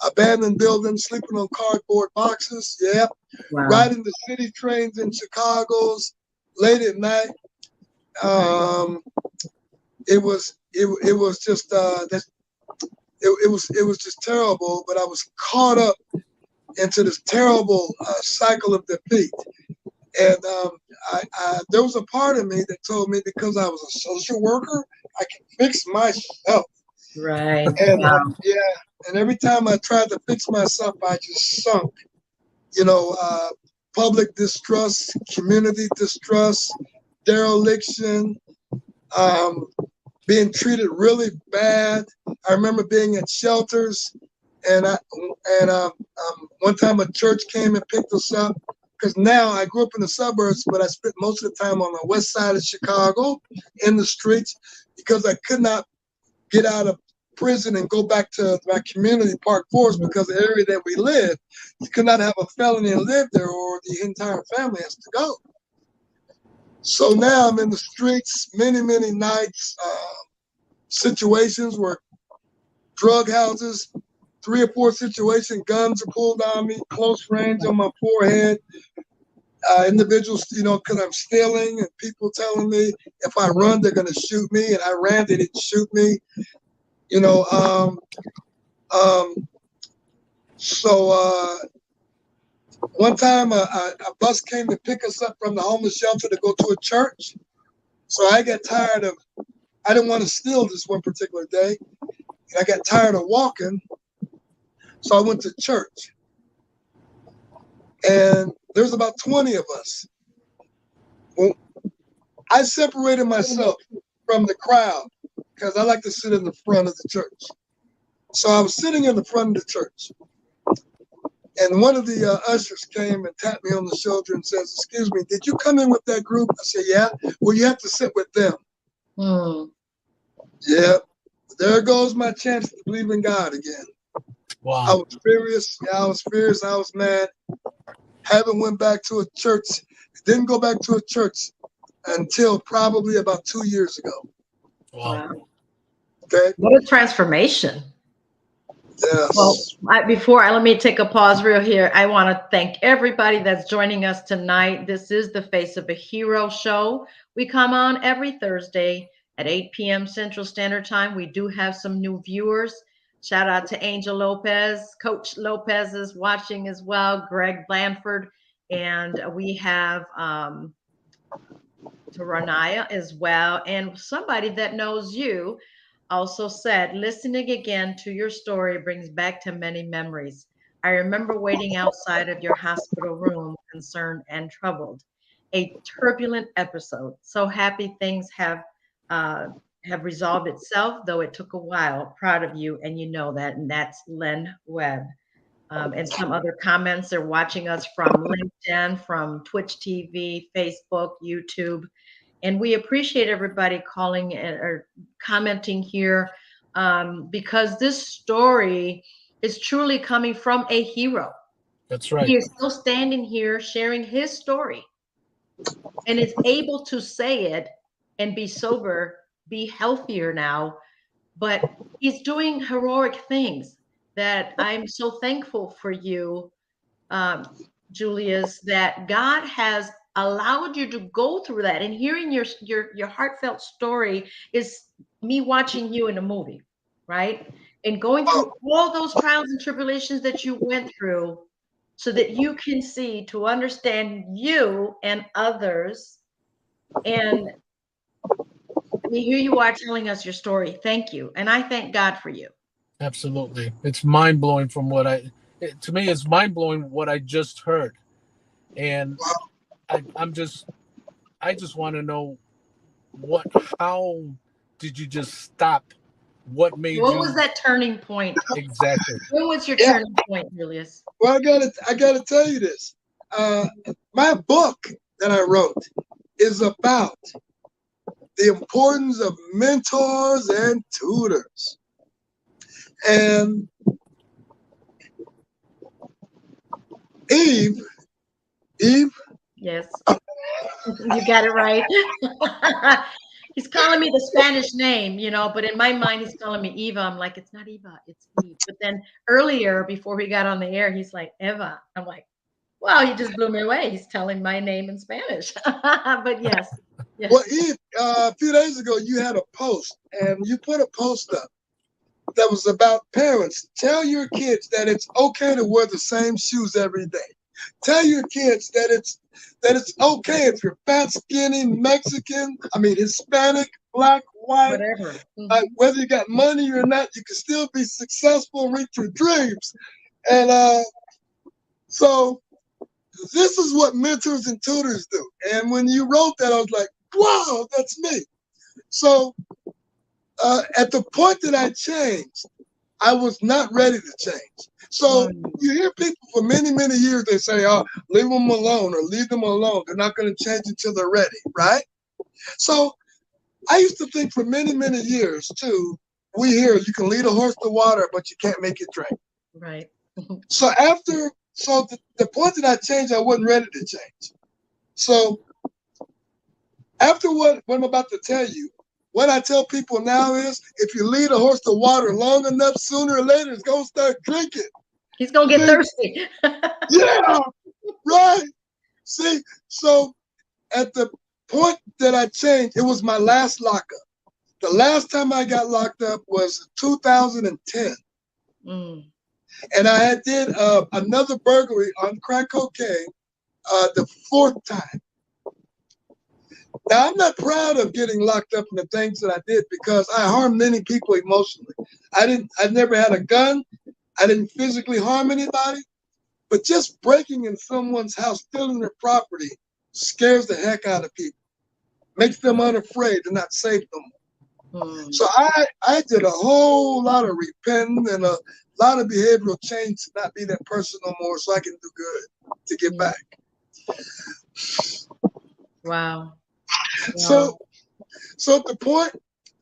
abandoned buildings, sleeping on cardboard boxes. Yeah. Wow. Riding the city trains in Chicago's late at night. It was just it was just terrible. But I was caught up into this terrible cycle of defeat. And there was a part of me that told me because I was a social worker, I can fix myself. Right. And Wow. and every time I tried to fix myself, I just sunk. Public distrust, community distrust, dereliction, being treated really bad. I remember being at shelters, and one time a church came and picked us up. Because now I grew up in the suburbs, but I spent most of the time on the west side of Chicago in the streets because I could not get out of prison and go back to my community, Park Forest, because the area that we live, you could not have a felony and live there or the entire family has to go. So now I'm in the streets many, many nights, situations where drug houses, 3 or 4 situations, guns are pulled on me, close range on my forehead. Individuals, because I'm stealing and people telling me if I run, they're going to shoot me. And I ran, they didn't shoot me. So one time a bus came to pick us up from the homeless shelter to go to a church. So I didn't want to steal this one particular day. And I got tired of walking. So I went to church. And there's about 20 of us. Well, I separated myself from the crowd because I like to sit in the front of the church. So I was sitting in the front of the church. And one of the ushers came and tapped me on the shoulder and says, "Excuse me, did you come in with that group?" I said, "Yeah." "Well, you have to sit with them." Yeah. There goes my chance to believe in God again. Wow. I was furious. Yeah, I was furious. I was mad. Haven't went back to a church. Didn't go back to a church until probably about 2 years ago. Wow. Okay. What a transformation. Yes. Well, let me take a pause real here. I want to thank everybody that's joining us tonight. This is the Face of a Hero show. We come on every Thursday at 8 p.m. Central Standard Time. We do have some new viewers. Shout out to Angel Lopez. Coach Lopez is watching as well. Greg Blanford. And we have Taranaya as well. And somebody that knows you also said, "Listening again to your story brings back to many memories. I remember waiting outside of your hospital room, concerned and troubled. A turbulent episode. So happy things have resolved itself, though it took a while. Proud of you, and you know that." And that's Len Webb. And some other comments. They're watching us from LinkedIn, from Twitch TV, Facebook, YouTube. And we appreciate everybody calling or commenting here because this story is truly coming from a hero. That's right. He is still standing here sharing his story and is able to say it and be sober, be healthier now. But he's doing heroic things that I'm so thankful for you, Julius, that God has allowed you to go through that. And hearing your heartfelt story is me watching you in a movie, right? And going through all those trials and tribulations that you went through so that you can see, to understand you and others. And I mean, here you are telling us your story. Thank you. And I thank God for you. Absolutely. It's mind-blowing from to me, it's mind-blowing what I just heard. And I just want to know how did you just stop? What was that turning point? Exactly. When was your turning point, Julius? Well, I gotta tell you this. My book that I wrote is about the importance of mentors and tutors. And Eve, Yes, you got it right. He's calling me the Spanish name, but in my mind, he's calling me Eva. I'm like, it's not Eva, it's Eve. But then earlier, before we got on the air, he's like, Eva. I'm like, wow, he just blew me away. He's telling my name in Spanish. But yes. Well, Eve, a few days ago, you had a post, and you put a post up that was about parents. Tell your kids that it's okay to wear the same shoes every day. Tell your kids that it's okay if you're fat, skinny, Mexican, Hispanic, black, white, whatever. Whether you got money or not, you can still be successful and reach your dreams. And so this is what mentors and tutors do. And when you wrote that, I was like, wow, that's me. So at the point that I changed, I was not ready to change. So you hear people for many, many years, they say, oh, leave them alone or leave them alone. They're not going to change until they're ready, right? So I used to think for many, many years, too, we hear you can lead a horse to water, but you can't make it drink. Right. So the point that I changed, I wasn't ready to change. So after what I'm about to tell you, what I tell people now is, if you lead a horse to water long enough, sooner or later, it's going to start drinking. He's going to get thirsty. Yeah, right. See, so at the point that I changed, it was my last lockup. The last time I got locked up was 2010. And I did another burglary on crack cocaine the fourth time. Now, I'm not proud of getting locked up in the things that I did because I harmed many people emotionally. I never had a gun. I didn't physically harm anybody. But just breaking in someone's house, stealing their property, scares the heck out of people. Makes them unafraid to not safe no more. So I did a whole lot of repenting and a lot of behavioral change to not be that person no more so I can do good to get back. Wow. So at the point,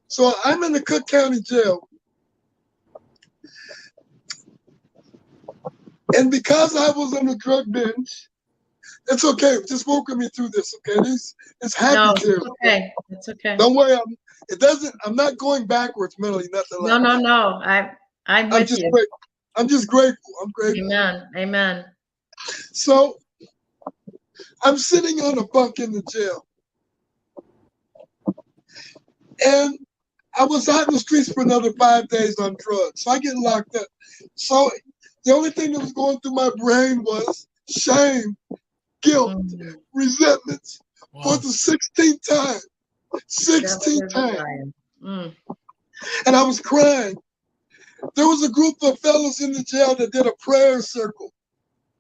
so I'm in the Cook County Jail. And because I was on the drug binge, it's okay. Just walking me through this, okay? It's happy tears. Okay. It's okay. Don't worry. I'm not going backwards mentally, nothing like that. No. I'm with you. I'm just grateful. I'm grateful. Amen. So I'm sitting on a bunk in the jail. And I was out in the streets for another 5 days on drugs. So I get locked up. So the only thing that was going through my brain was shame, guilt, resentment for the 16th time. 16th time. And I was crying. There was a group of fellas in the jail that did a prayer circle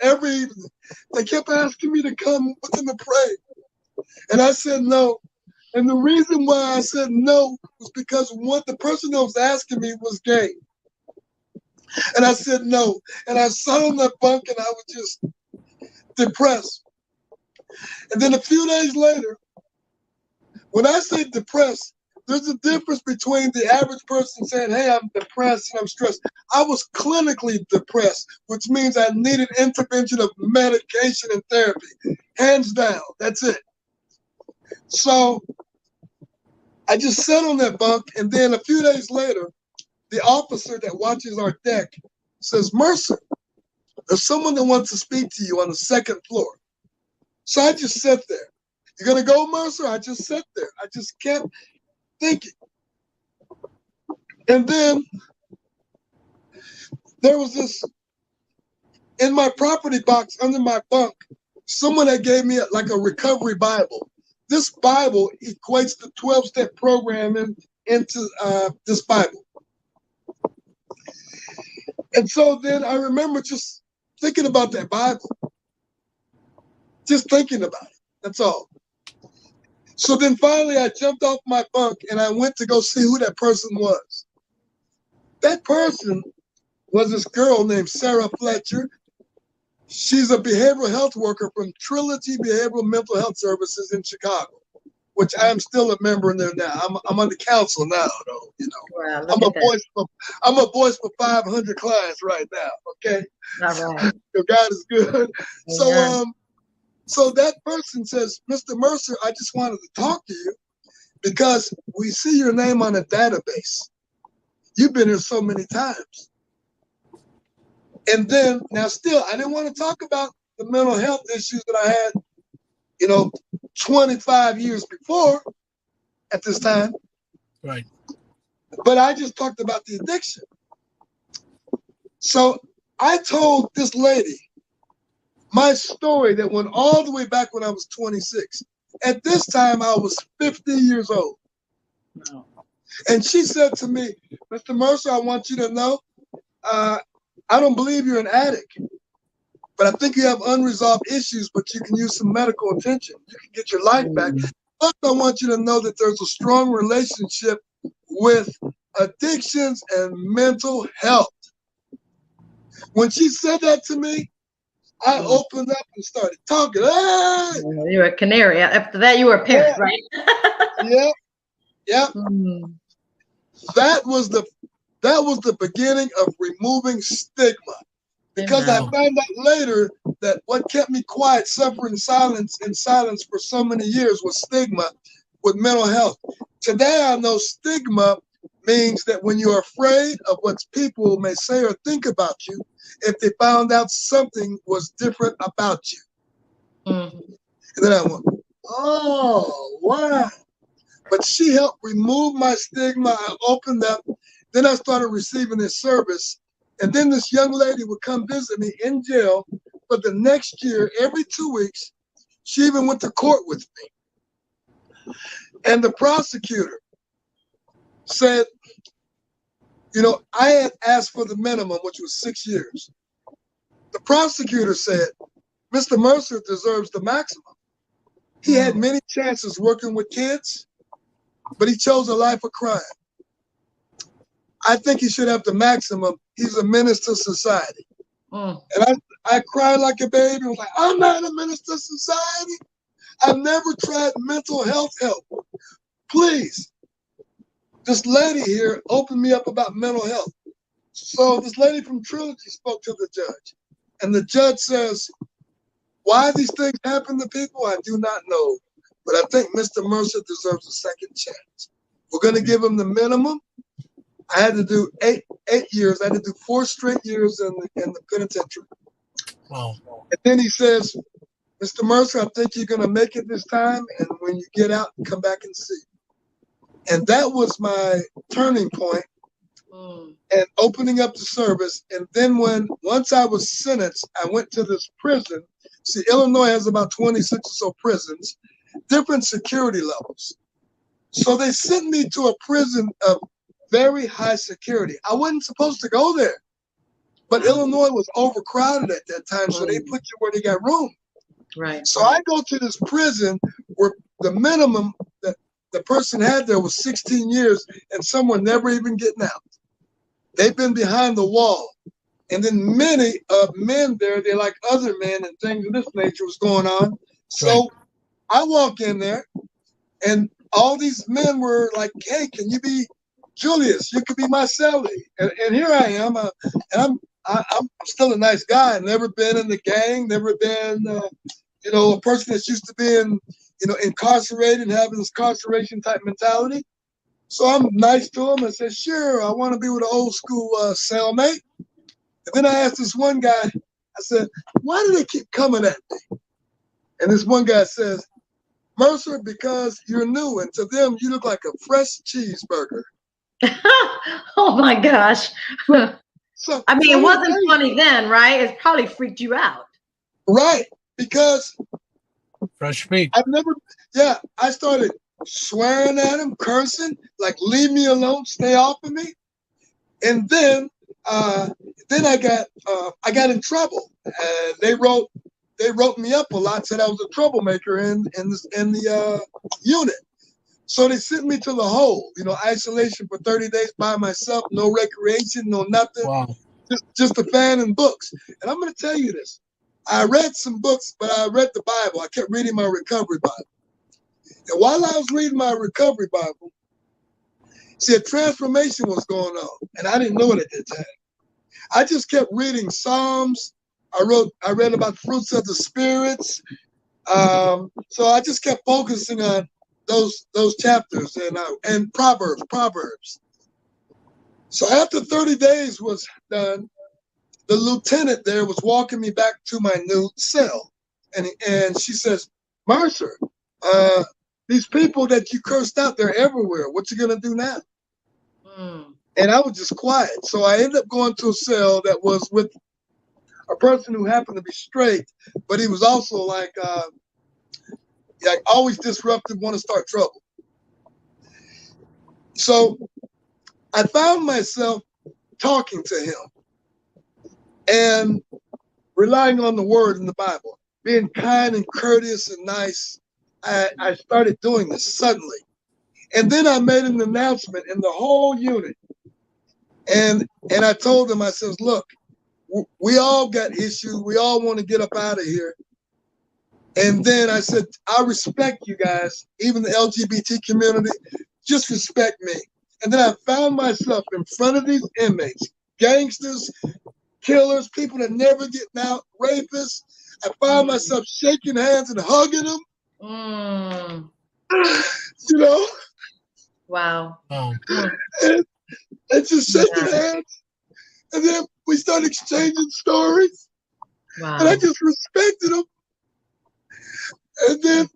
every evening. They kept asking me to come with them to pray. And I said no. And the reason why I said no was because the person that was asking me was gay. And I said no. And I sat on that bunk and I was just depressed. And then a few days later, when I say depressed, there's a difference between the average person saying, hey, I'm depressed and I'm stressed. I was clinically depressed, which means I needed intervention of medication and therapy. Hands down. That's it. So I just sat on that bunk, and then a few days later, the officer that watches our deck says, Mercer, there's someone that wants to speak to you on the second floor. So I just sat there. You're going to go, Mercer? I just sat there. I just kept thinking. And then there was this, in my property box under my bunk, someone that gave me like a recovery Bible. This Bible equates the 12-step program into this Bible. And so then I remember just thinking about that Bible. Just thinking about it. That's all. So then finally I jumped off my bunk and I went to go see who that person was. That person was this girl named Sarah Fletcher. She's a behavioral health worker from Trilogy Behavioral Mental Health Services in Chicago. which I'm still a member in there now. I'm on the council now, though. You know, Wow, I'm a voice for 500 clients right now. Okay, all right. so God is good. Amen. So that person says, Mr. Mercer, I just wanted to talk to you because we see your name on a database. You've been here so many times. And then, now still, I didn't want to talk about the mental health issues that I had, 25 years before at this time. Right. But I just talked about the addiction. So I told this lady my story that went all the way back when I was 26. At this time, I was 50 years old. No. And she said to me, Mr. Mercer, I want you to know, I don't believe you're an addict, but I think you have unresolved issues, but you can use some medical attention. You can get your life back. Plus, I want you to know that there's a strong relationship with addictions and mental health. When she said that to me, I opened up and started talking. Hey! You were a canary. After that, you were a parent, right? Yeah. Mm. That was the beginning of removing stigma. Because I found out later that what kept me quiet, suffering in silence for so many years was stigma with mental health. Today I know stigma means that when you're afraid of what people may say or think about you, if they found out something was different about you. Mm-hmm. And then I went, oh, wow. But she helped remove my stigma. I opened up. Then I started receiving this service. And then this young lady would come visit me in jail for the next year, every 2 weeks. She even went to court with me. And the prosecutor said, I had asked for the minimum, which was 6 years. The prosecutor said, Mr. Mercer deserves the maximum. He had many chances working with kids, but he chose a life of crime. I think he should have the maximum. He's a menace to society. And I cried like a baby. I was like, I'm not a menace to society. I've never tried mental health help. Please. This lady here opened me up about mental health. So this lady from Trilogy spoke to the judge. And the judge says, why these things happen to people, I do not know. But I think Mr. Mercer deserves a second chance. We're going to give him the minimum. I had to do eight years. I had to do 4 straight years in the penitentiary. Wow. And then he says, Mr. Mercer, I think you're going to make it this time. And when you get out, come back and see. And that was my turning point and opening up the service. And then once I was sentenced, I went to this prison. See, Illinois has about 26 or so prisons, different security levels. So they sent me to a prison of very high security. I wasn't supposed to go there, but Illinois was overcrowded at that time, so they put you where they got room. Right. So I go to this prison where the minimum that the person had there was 16 years, and some were never even getting out. They've been behind the wall. And then many men there, they're like other men and things of this nature was going on. So I walk in there, and all these men were like, hey, can you be Julius? You could be my cellie. And here I am, and I'm still a nice guy. I've never been in the gang, never been, a person that's used to being, incarcerated and having this incarceration type mentality. So I'm nice to him. I said, sure, I want to be with an old school cellmate. And then I asked this one guy, I said, why do they keep coming at me? And this one guy says, Mercer, because you're new, and to them, you look like a fresh cheeseburger. Oh my gosh. So I mean, it wasn't funny then, right? It probably freaked you out. Right. Because fresh meat. I started swearing at him, cursing, like, leave me alone, stay off of me. And then I got in trouble. They wrote me up a lot, said I was a troublemaker in the unit. So they sent me to the hole, isolation for 30 days by myself, no recreation, no nothing. Wow. Just a fan and books. And I'm going to tell you this. I read some books, but I read the Bible. I kept reading my recovery Bible. And while I was reading my recovery Bible, see, a transformation was going on, and I didn't know it at that time. I just kept reading Psalms. I read about fruits of the spirits. So I just kept focusing on those chapters and Proverbs. So after 30 days was done, the lieutenant there was walking me back to my new cell, and she says, "Mercer, these people that you cursed out, they're everywhere. What you gonna do now?" And I was just quiet. So I ended up going to a cell that was with a person who happened to be straight, but he was also like always disruptive, want to start trouble. So I found myself talking to him and relying on the word in the Bible, being kind and courteous and nice. I started doing this suddenly. And then I made an announcement in the whole unit. And I told them, I says, look, we all got issues. We all want to get up out of here. And then I said, I respect you guys, even the LGBT community, just respect me. And then I found myself in front of these inmates, gangsters, killers, people that never get out, rapists. I found myself shaking hands and hugging them. You know? Wow. And just shaking hands. And then we started exchanging stories. Wow. And I just respected them. And then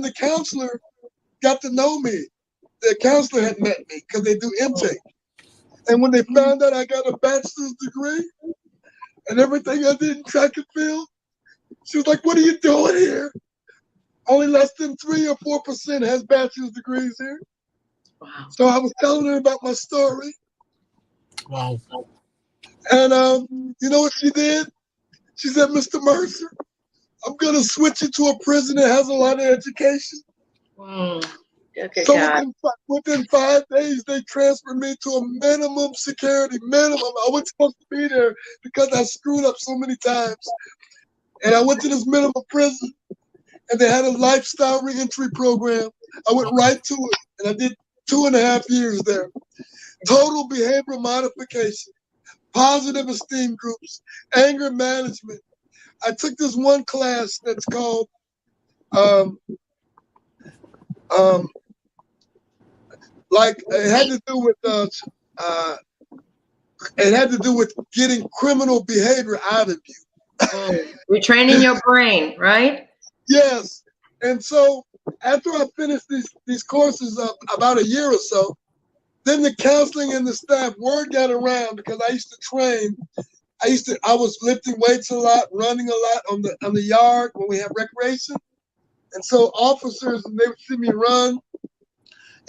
the counselor got to know me. The counselor had met me because they do intake. And when they found out I got a bachelor's degree and everything I did in track and field, she was like, "What are you doing here? Only less than 3 or 4% has bachelor's degrees here." Wow. So I was telling her about my story. Wow. And you know what she did? She said, "Mr. Mercer, I'm going to switch you to a prison that has a lot of education." Okay, so within 5 days, they transferred me to a minimum security, minimum. I wasn't supposed to be there because I screwed up so many times. And I went to this minimum prison, and they had a lifestyle reentry program. I went right to it, and I did 2.5 years there. Total behavior modification, positive esteem groups, anger management. I took this one class that's called like it had to do with getting criminal behavior out of you. Retraining your brain, right? Yes. And so after I finished these courses about a year or so, then the counseling and the staff, word got around because I used to train. I was lifting weights a lot, running a lot on the yard when we had recreation. And so officers, they would see me run,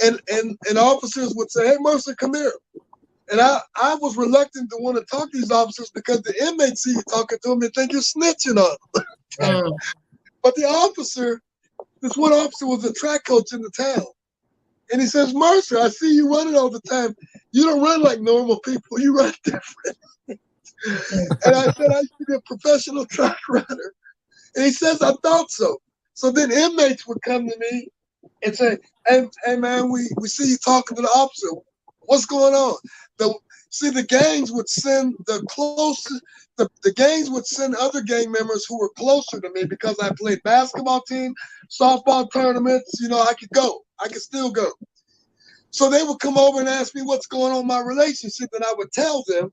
and officers would say, "Hey, Mercer, come here." And I was reluctant to want to talk to these officers because the inmates see you talking to them and think you're snitching on them. But this one officer was a track coach in the town. And he says, "Mercer, I see you running all the time. You don't run like normal people. You run different." And I said, "I used to be a professional track runner." And he says, "I thought so." So then inmates would come to me and say, hey man, we see you talking to the officer. What's going on? The gangs would send the gangs would send other gang members who were closer to me because I played basketball team, softball tournaments. I could still go. So they would come over and ask me what's going on in my relationship, and I would tell them,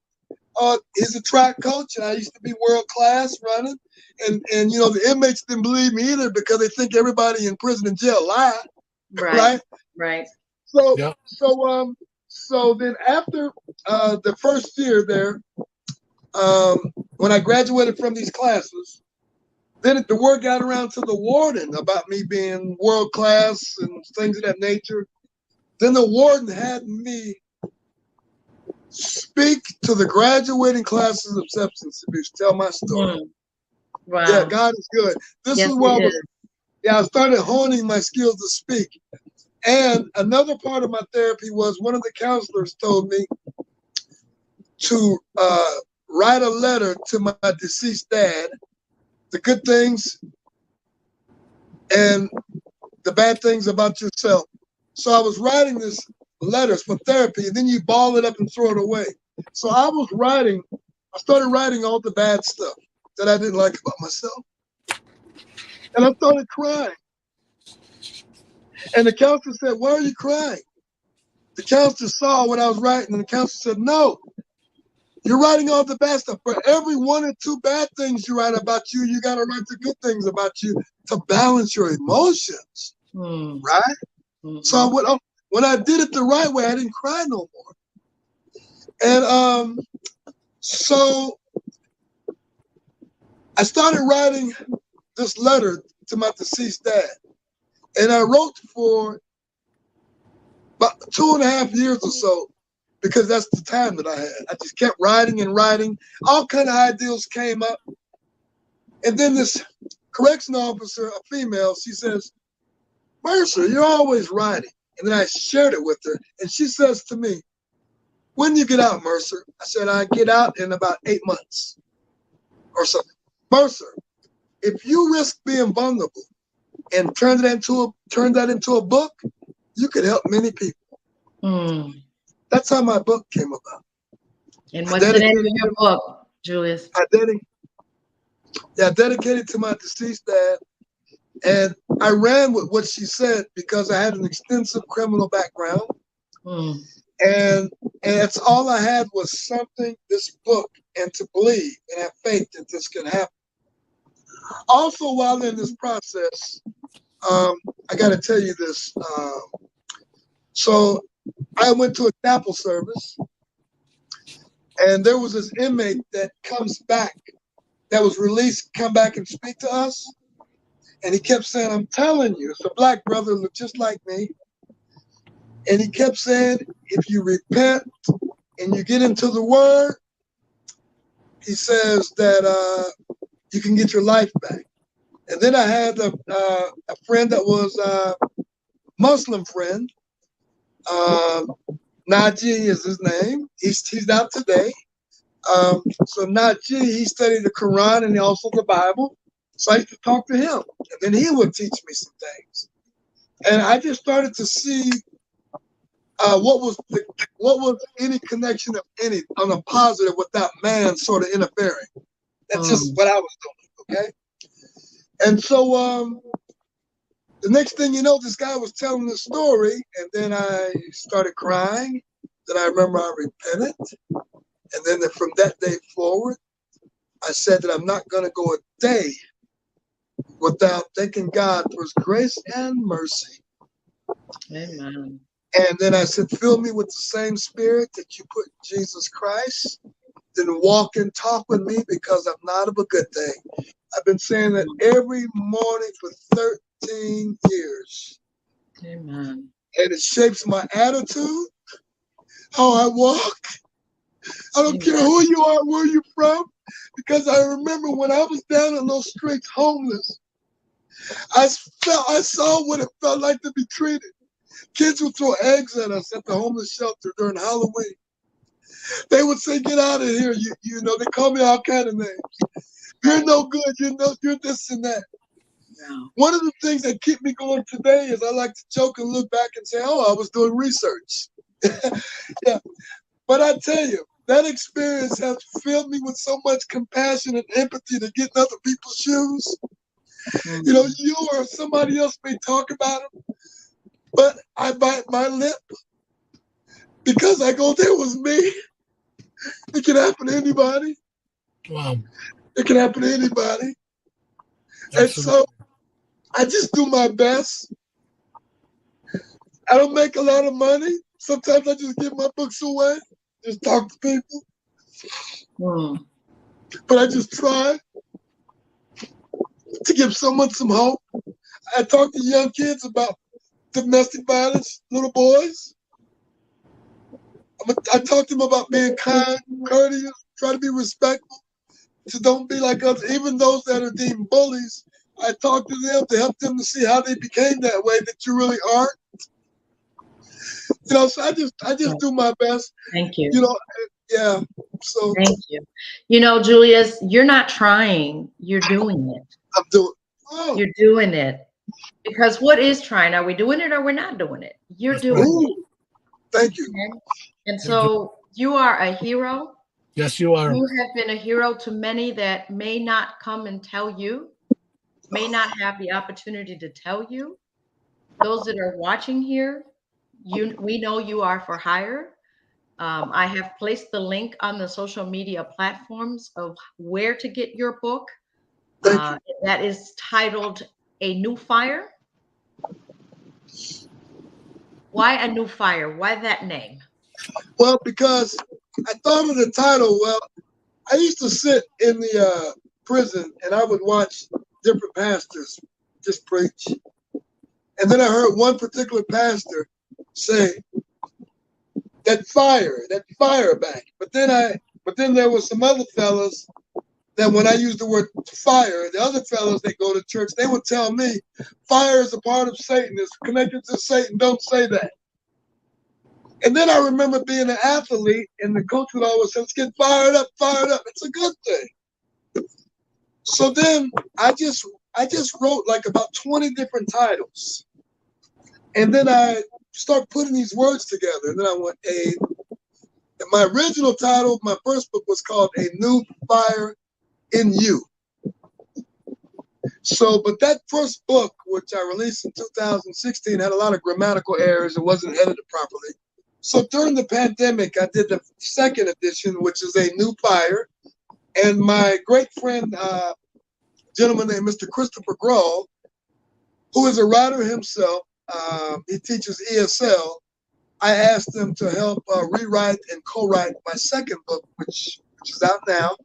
he's a track coach, and I used to be world class running. And the inmates didn't believe me either because they think everybody in prison and jail lie. Right. So then after the first year there, when I graduated from these classes, then the word got around to the warden about me being world class and things of that nature. Then the warden had me speak to the graduating classes of substance abuse, tell my story. Wow. Yeah, God is good. This is where I started honing my skills to speak. And another part of my therapy was one of the counselors told me to write a letter to my deceased dad the good things and the bad things about yourself. So I was writing this letters for therapy, and then you ball it up and throw it away. So I started writing all the bad stuff that I didn't like about myself. And I started crying. And the counselor said, "Why are you crying?" The counselor saw what I was writing, and the counselor said, "No, you're writing all the bad stuff. For every 1 or 2 bad things you write about you, you got to write the good things about you to balance your emotions." Right? So when I did it the right way, I didn't cry no more. And so I started writing this letter to my deceased dad. And I wrote for about 2.5 years or so, because that's the time that I had. I just kept writing and writing. All kind of ideas came up. And then this correctional officer, a female, she says, "Mercer, you're always writing." And then I shared it with her. And she says to me, "When do you get out, Mercer?" I said, "I get out in about 8 months or something." "Mercer, if you risk being vulnerable and turn that into a book, you could help many people." That's how my book came about. And what's the name of your book, Julius? I dedicated to my deceased dad. And I ran with what she said because I had an extensive criminal background. And it's all I had was something, this book, and to believe and have faith that this can happen. Also, while in this process, I got to tell you this. So I went to a chapel service, and there was this inmate that comes back, that was released, come back and speak to us. And he kept saying, "I'm telling you," it's a black brother, looked just like me. And he kept saying, "If you repent and you get into the word," he says that you can get your life back. And then I had a friend that was a Muslim friend. Naji is his name. He's out today. So Naji, he studied the Quran and also the Bible. So I used to talk to him, and then he would teach me some things. And I just started to see what was any connection of any on a positive without man sort of interfering. That's just what I was doing, okay? And so the next thing you know, this guy was telling the story, and then I started crying. Then I remember I repented. And then from that day forward, I said that I'm not going to go a day without thanking God for his grace and mercy. Amen. And then I said, "Fill me with the same spirit that you put in Jesus Christ. Then walk and talk with me, because I'm not of a good thing." I've been saying that every morning for 13 years. Amen. And it shapes my attitude, how I walk. I don't care who you are, where you're from, because I remember when I was down in those streets homeless, I saw what it felt like to be treated. Kids would throw eggs at us at the homeless shelter during Halloween. They would say, "Get out of here." You know, they call me all kind of names. "You're no good. You're this and that." Wow. One of the things that keep me going today is I like to joke and look back and say, "Oh, I was doing research." Yeah. But I tell you, that experience has filled me with so much compassion and empathy to get in other people's shoes. You know, you or somebody else may talk about them, but I bite my lip because I go, there was me. It can happen to anybody. Wow. It can happen to anybody. Absolutely. And so I just do my best. I don't make a lot of money. Sometimes I just give my books away, just talk to people. But I just try to give someone some hope. I talk to young kids about domestic violence, little boys. I talk to them about being kind, courteous, try to be respectful, to don't be like others. Even those that are deemed bullies, I talk to them to help them to see how they became that way, that you really aren't. You know, so I just do my best. Thank you. You know, yeah. So Thank you. You know, Julius, you're not trying, you're doing it. I'm doing. Oh, You're doing it. Because what is trying? Are we doing it or we're not doing it? You're That's right. doing it. ooh, thank you. Okay? And You're doing- so you are a hero. yes, you are. You have been a hero to many that may not come and tell you, may not have the opportunity to tell you. Those that are watching here, we know you are for hire. I have placed the link on the social media platforms of where to get your book. Thank you. That is titled A New Fire. Why A New Fire? Why that name? Well, because I thought of the title. Well, I used to sit in the prison and I would watch different pastors just preach. And then I heard one particular pastor say, that fire back. But then there were some other fellas that when I used the word fire, the other fellas that go to church, they would tell me, fire is a part of Satan, it's connected to Satan, don't say that. And then I remember being an athlete and the coach would always say, let's get fired up, it's a good thing. So then I just wrote like about 20 different titles. And then I start putting these words together. And then I went, my original title, my first book was called A New Fire in You. So, but that first book, which I released in 2016, had a lot of grammatical errors. It wasn't edited properly. So during the pandemic, I did the second edition, which is A New Fire. And my great friend, gentleman named Mr. Christopher Grohl, who is a writer himself, he teaches ESL. I asked him to help rewrite and co-write my second book, which is out now.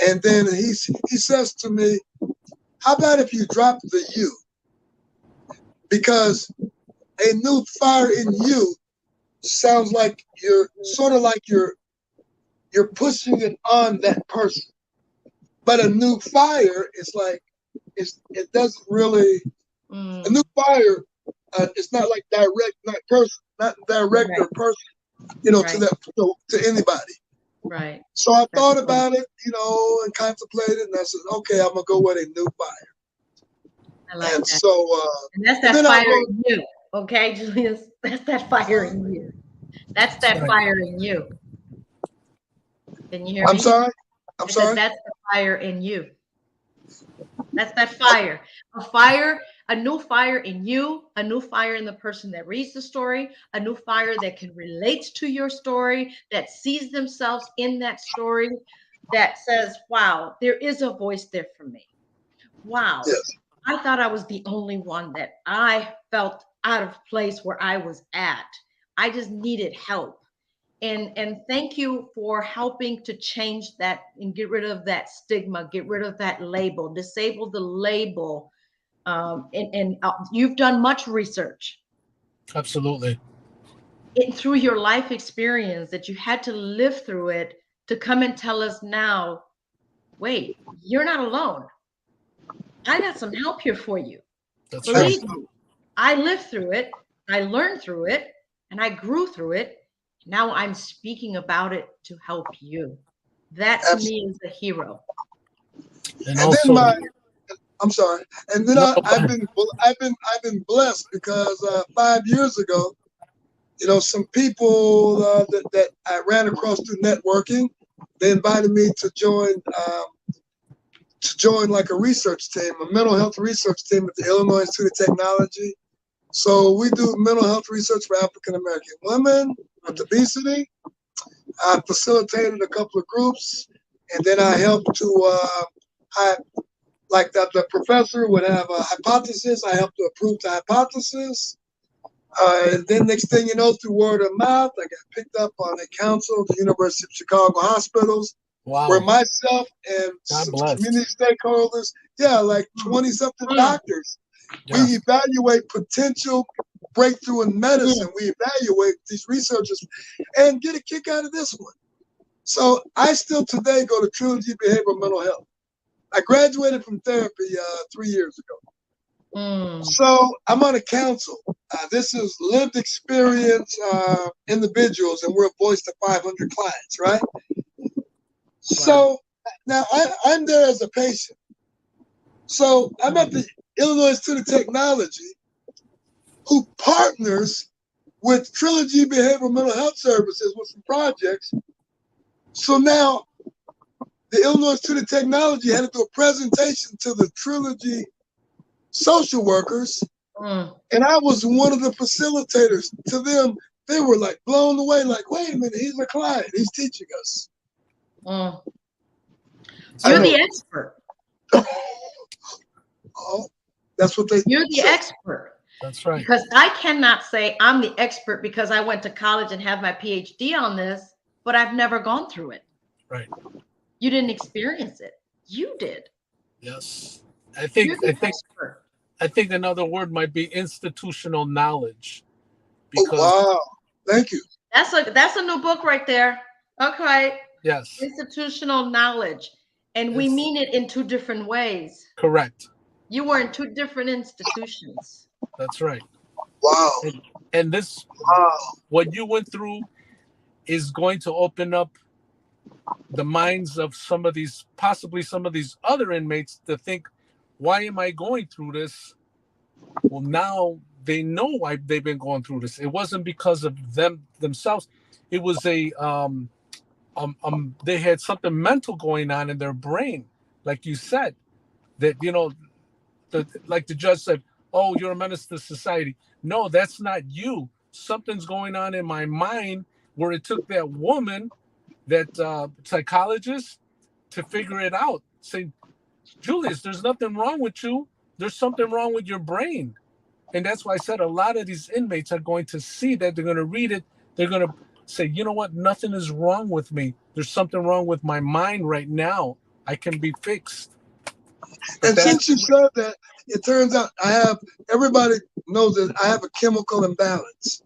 And then he says to me, how about if you drop the you? Because a new fire in you sounds like you're sort of like you're pushing it on that person. But a new fire is like, it doesn't really, a new fire, it's not like direct, not direct Right. or person, you know, Right. to anybody. Right. So I thought about it, you know, and contemplated, and I said, okay, I'm gonna go with a new fire. I like And that. so, And that's and that then I fire wrote, in you. Okay, Julius? That's that fire in you. That's that Right. fire in you. Can you hear I'm me? sorry, I said, that's the fire in you. That's that fire. A new fire in you, a new fire in the person that reads the story, a new fire that can relate to your story, that sees themselves in that story, that says, wow, there is a voice there for me. Wow. Yes. I thought I was the only one that I felt out of place where I was at. I just needed help. And thank you for helping to change that and get rid of that stigma, get rid of that label, disable the label. And you've done much research Absolutely. through your life experience that you had to live through it to come and tell us now, wait, you're not alone. I got some help here for you. That's Believe right. me, I lived through it, I learned through it, and I grew through it. Now I'm speaking about it to help you. That to me is a hero. And And also, then I'm sorry. And then no, I've been blessed because 5 years ago, you know, some people that I ran across through networking, they invited me to join like a research team, a mental health research team at the Illinois Institute of Technology. So we do mental health research for African American women with obesity. I facilitated a couple of groups, and then I helped to like the professor would have a hypothesis. I helped to approve the hypothesis. And then next thing you know, through word of mouth, I got picked up on a council of the University of Chicago hospitals, where wow. myself and God some bless. community stakeholders, like 20-something doctors, Yeah. we evaluate potential breakthrough in medicine. We evaluate these researchers and get a kick out of this one. So I still today go to Trilogy Behavioral Mental Health. I graduated from therapy 3 years ago. So I'm on a council. This is lived experience individuals, and we're a voice to 500 clients, right? So now I'm there as a patient. So I'm at the Illinois Institute of Technology, who partners with Trilogy Behavioral Mental Health Services with some projects. So now the Illinois Institute of Technology had to do a presentation to the Trilogy social workers, and I was one of the facilitators. To them, they were like blown away, like, wait a minute, he's a client, he's teaching us. You're the expert. Oh, that's what they You're the expert. That's right. Because I cannot say I'm the expert because I went to college and have my PhD on this, but I've never gone through it. Right. You didn't experience it. You did. Yes. I think another word might be institutional knowledge. Because, wow. Thank you. That's a new book right there. Okay. Yes. Institutional knowledge. And we mean it in two different ways. Correct. You were in two different institutions. That's right. Wow. And this, what you went through is going to open up the minds of possibly some of these other inmates to think, why am I going through this? Well, now they know why they've been going through this. It wasn't because of themselves. It was they had something mental going on in their brain, like you said, that, like the judge said, oh, you're a menace to society. No, that's not you. Something's going on in my mind where it took that woman, that psychologist, to figure it out. Say, Julius, there's nothing wrong with you. There's something wrong with your brain. And that's why I said a lot of these inmates are going to see that. They're going to read it. They're going to say, you know what? Nothing is wrong with me. There's something wrong with my mind right now. I can be fixed. And since you said that, it turns out everybody knows that I have a chemical imbalance.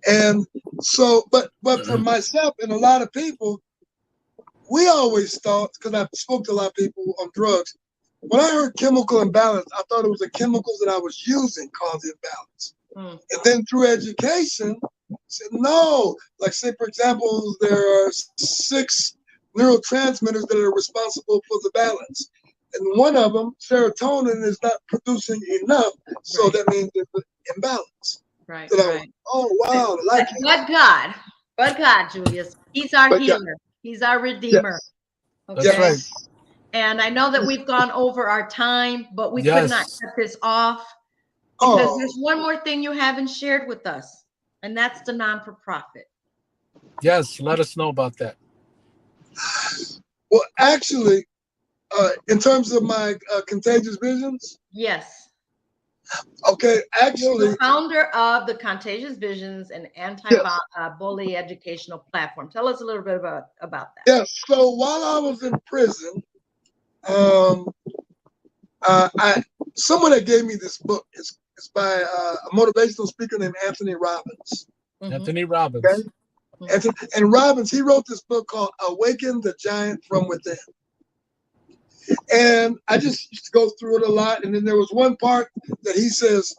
And so, but for myself and a lot of people, we always thought, because I spoke to a lot of people on drugs, when I heard chemical imbalance, I thought it was the chemicals that I was using caused the imbalance. And then through education, I said, no, like say, for example, there are 6 neurotransmitters that are responsible for the balance. And one of them, serotonin, is not producing enough. So that means there's an imbalance. Right. So right. Oh, wow. But God, Julius, he's our healer. He's our redeemer. Yes. Okay? That's right. And I know that we've gone over our time, but we could not cut this off because there's one more thing you haven't shared with us, and that's the non-for-profit. Yes, let us know about that. Well, actually, in terms of my Contagious Visions? Yes. Okay, actually. You're the founder of the Contagious Visions and anti-bully educational platform. Tell us a little bit about that. Yes, so while I was in prison, someone that gave me this book. It's by a motivational speaker named Anthony Robbins. Anthony Robbins. Okay? And Robbins, he wrote this book called Awaken the Giant from Within. And I just used to go through it a lot. And then there was one part that he says,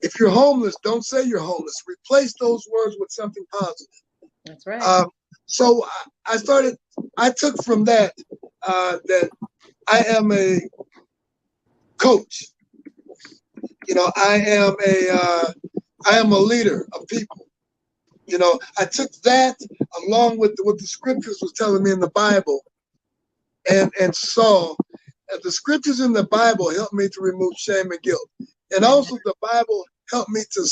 if you're homeless, don't say you're homeless. Replace those words with something positive. That's right. So I took from that that I am a coach. I am a leader of people. I took that along with what the scriptures was telling me in the Bible, and saw that the scriptures in the Bible helped me to remove shame and guilt, and also the Bible helped me to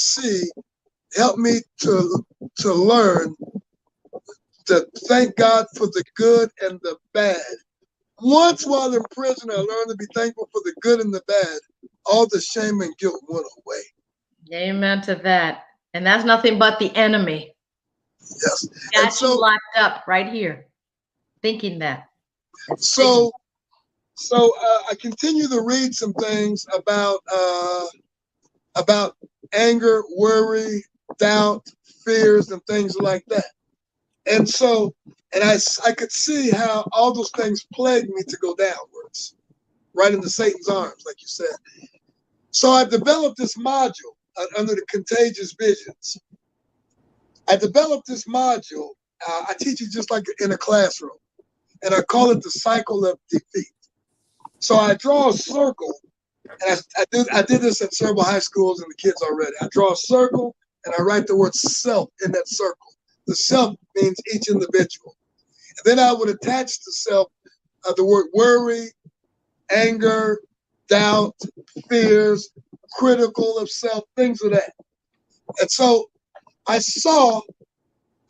learn to thank God for the good and the bad. Once while in prison, I learned to be thankful for the good and the bad. All the shame and guilt went away. Amen to that. And that's nothing but the enemy. Yes. Got you locked up right here, thinking that. So I continue to read some things about anger, worry, doubt, fears, and things like that. And I could see how all those things plagued me to go downwards, right into Satan's arms, like you said. So I developed this module under the Contagious Visions. I developed this module. I teach it just like in a classroom, and I call it the cycle of defeat. So I draw a circle, and I did this at several high schools and the kids already. I draw a circle, and I write the word self in that circle. The self means each individual. And then I would attach to self the word worry, anger, doubt, fears, critical of self, things of that. And so I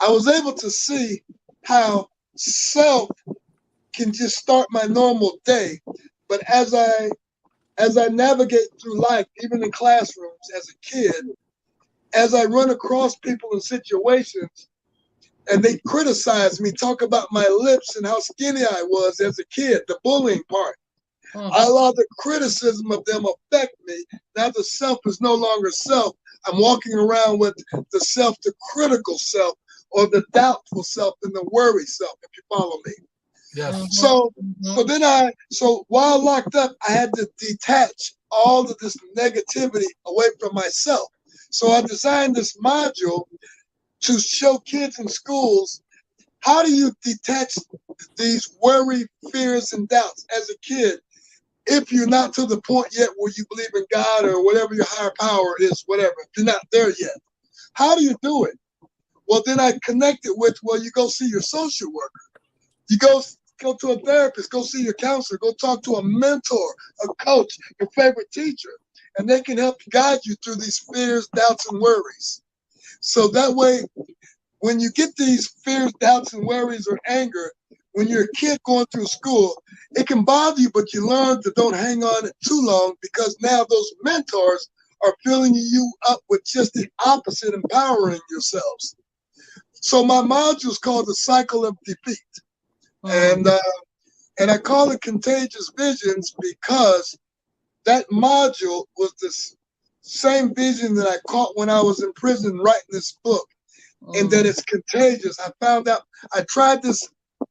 was able to see how self can just start my normal day. But as I navigate through life, even in classrooms as a kid, as I run across people in situations and they criticize me, talk about my lips and how skinny I was as a kid, the bullying part. I allow the criticism of them affect me. Now the self is no longer self. I'm walking around with the self, the critical self, or the doubtful self and the worry self, if you follow me. Yes. So while locked up, I had to detach all of this negativity away from myself. So I designed this module to show kids in schools, how do you detach these worry, fears, and doubts as a kid if you're not to the point yet where you believe in God or whatever your higher power is, whatever, if you're not there yet. How do you do it? Well, then I connected with, well, you go see your social worker. You go to a therapist, go see your counselor, go talk to a mentor, a coach, your favorite teacher, and they can help guide you through these fears, doubts, and worries. So that way, when you get these fears, doubts, and worries or anger, when you're a kid going through school, it can bother you, but you learn to don't hang on it too long because now those mentors are filling you up with just the opposite, empowering yourselves. So my module is called the Cycle of Defeat. And I call it Contagious Visions because that module was the same vision that I caught when I was in prison writing this book, and that it's contagious. I found out, I tried this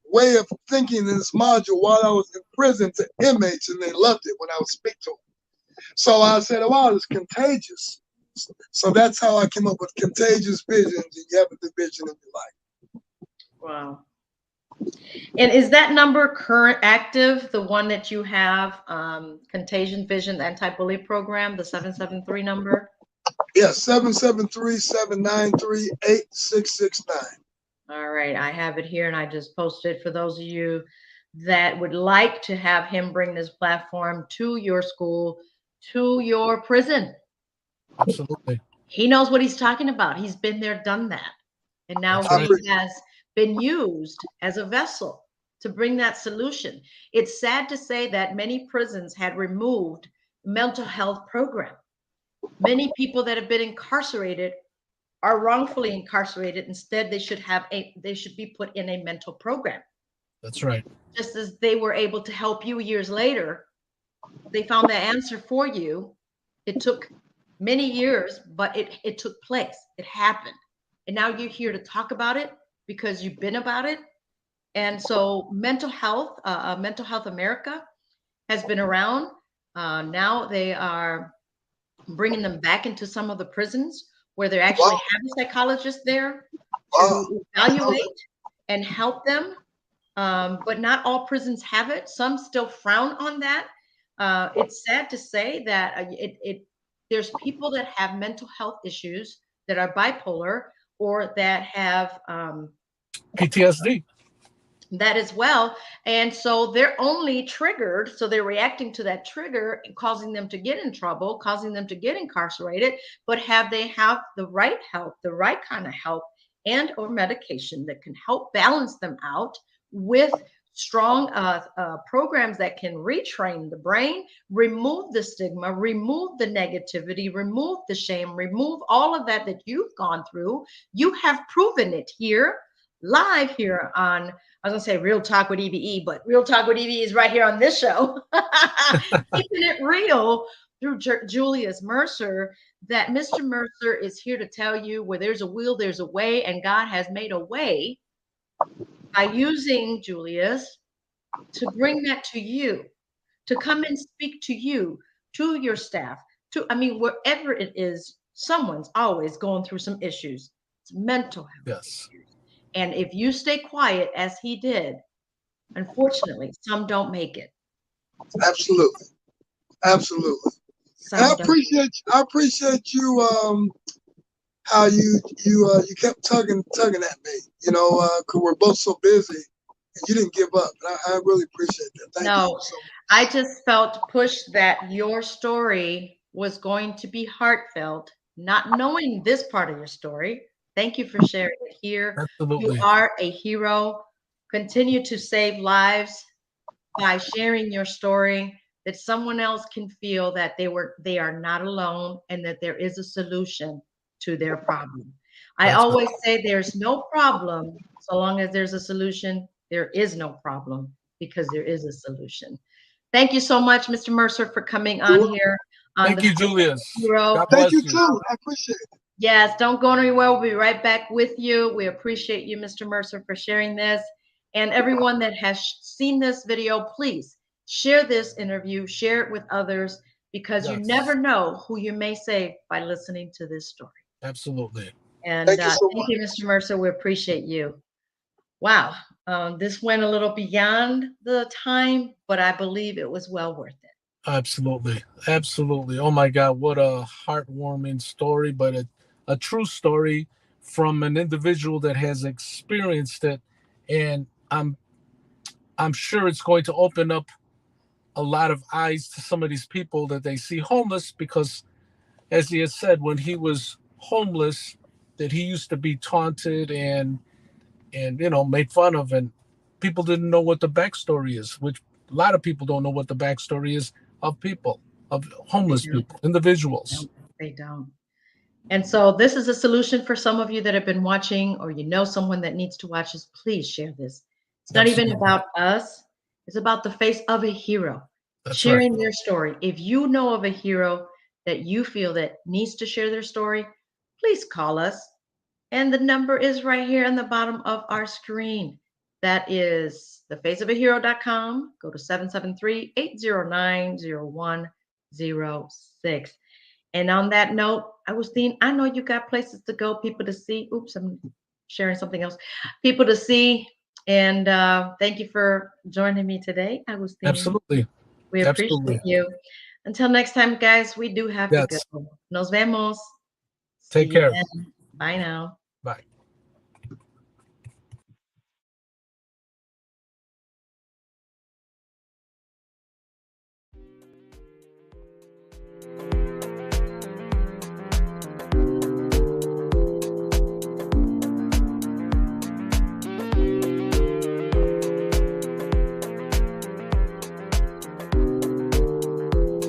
way of thinking in this module while I was in prison to inmates, and they loved it when I would speak to them. So I said, oh, wow, it's contagious. So that's how I came up with Contagious Visions, and you have a division in your life. Wow. And is that number current active, the one that you have, Contagion Vision Anti-Bully Program, the 773 number? Yes, 773-793-8669. All right, I have it here and I just posted for those of you that would like to have him bring this platform to your school, to your prison. Absolutely. He knows what he's talking about. He's been there, done that. And now he has been used as a vessel to bring that solution. It's sad to say that many prisons had removed mental health program. Many people that have been incarcerated are wrongfully incarcerated. Instead, they should be put in a mental program. That's right. Just as they were able to help you years later, they found the answer for you. It took many years, but it took place. It happened. And now you're here to talk about it because you've been about it. And so Mental Health America has been around. Now they are bringing them back into some of the prisons where they actually have a psychologist there to evaluate and help them. But not all prisons have it. Some still frown on that. It's sad to say that there's people that have mental health issues that are bipolar or that have PTSD. That as well. And so they're only triggered. So they're reacting to that trigger, causing them to get in trouble, causing them to get incarcerated. But have they have the right help, the right kind of help and or medication that can help balance them out with strong programs that can retrain the brain, remove the stigma, remove the negativity, remove the shame, remove all of that you've gone through. You have proven it here, live here on, I was going to say Real Talk with EVE, but Real Talk with EVE is right here on this show. Keeping it real through Julius Mercer, that Mr. Mercer is here to tell you where there's a will, there's a way, and God has made a way by using Julius to bring that to you to come and speak to you, to your staff, I mean, wherever it is, someone's always going through some issues. It's mental health. Yes. And if you stay quiet as he did, unfortunately, some don't make it. Absolutely. Absolutely. And Some don't. I appreciate you how you kept tugging at me, because we're both so busy and you didn't give up. And I really appreciate that. Thank you No, so much. I just felt pushed that your story was going to be heartfelt, not knowing this part of your story. Thank you for sharing it here. You Absolutely. are a hero. Continue to save lives by sharing your story, that someone else can feel that they are not alone and that there is a solution to their problem. I That's always say there's no problem so long as there's a solution. There is no problem because there is a solution. Thank you so much, Mr. Mercer, for coming on here on Thank the you, Julius. Hero. God Thank bless you you. too. I appreciate it. Yes, don't go anywhere. We'll be right back with you. We appreciate you, Mr. Mercer, for sharing this. And everyone that has seen this video, please share this interview, share it with others, because you Yes. never know who you may save by listening to this story. Absolutely. And Thank you so thank you, much. Mr. Mercer. We appreciate you. Wow. This went a little beyond the time, but I believe it was well worth it. Absolutely. Absolutely. Oh my God, what a heartwarming story, but a true story from an individual that has experienced it. And I'm sure it's going to open up a lot of eyes to some of these people that they see homeless, because as he has said, when he was homeless, that he used to be taunted and made fun of, and people didn't know what the backstory is, which a lot of people don't know what the backstory is of people, of homeless people, individuals. They don't. And so this is a solution for some of you that have been watching, or you know someone that needs to watch this. Please share this. It's not even Absolutely. about us. It's about the face of a hero. That's right. Sharing their story. If you know of a hero that you feel that needs to share their story, please call us. And the number is right here on the bottom of our screen. That is thefaceofahero.com. Go to 773-809-0106. And on that note, I know you got places to go, people to see. Oops, I'm sharing something else. People to see. And thank you for joining me today, Agustin. Absolutely. We appreciate Absolutely. you. Until next time, guys, we do have to Yes. go. Nos vemos. Take See you care. then. Bye now. Bye.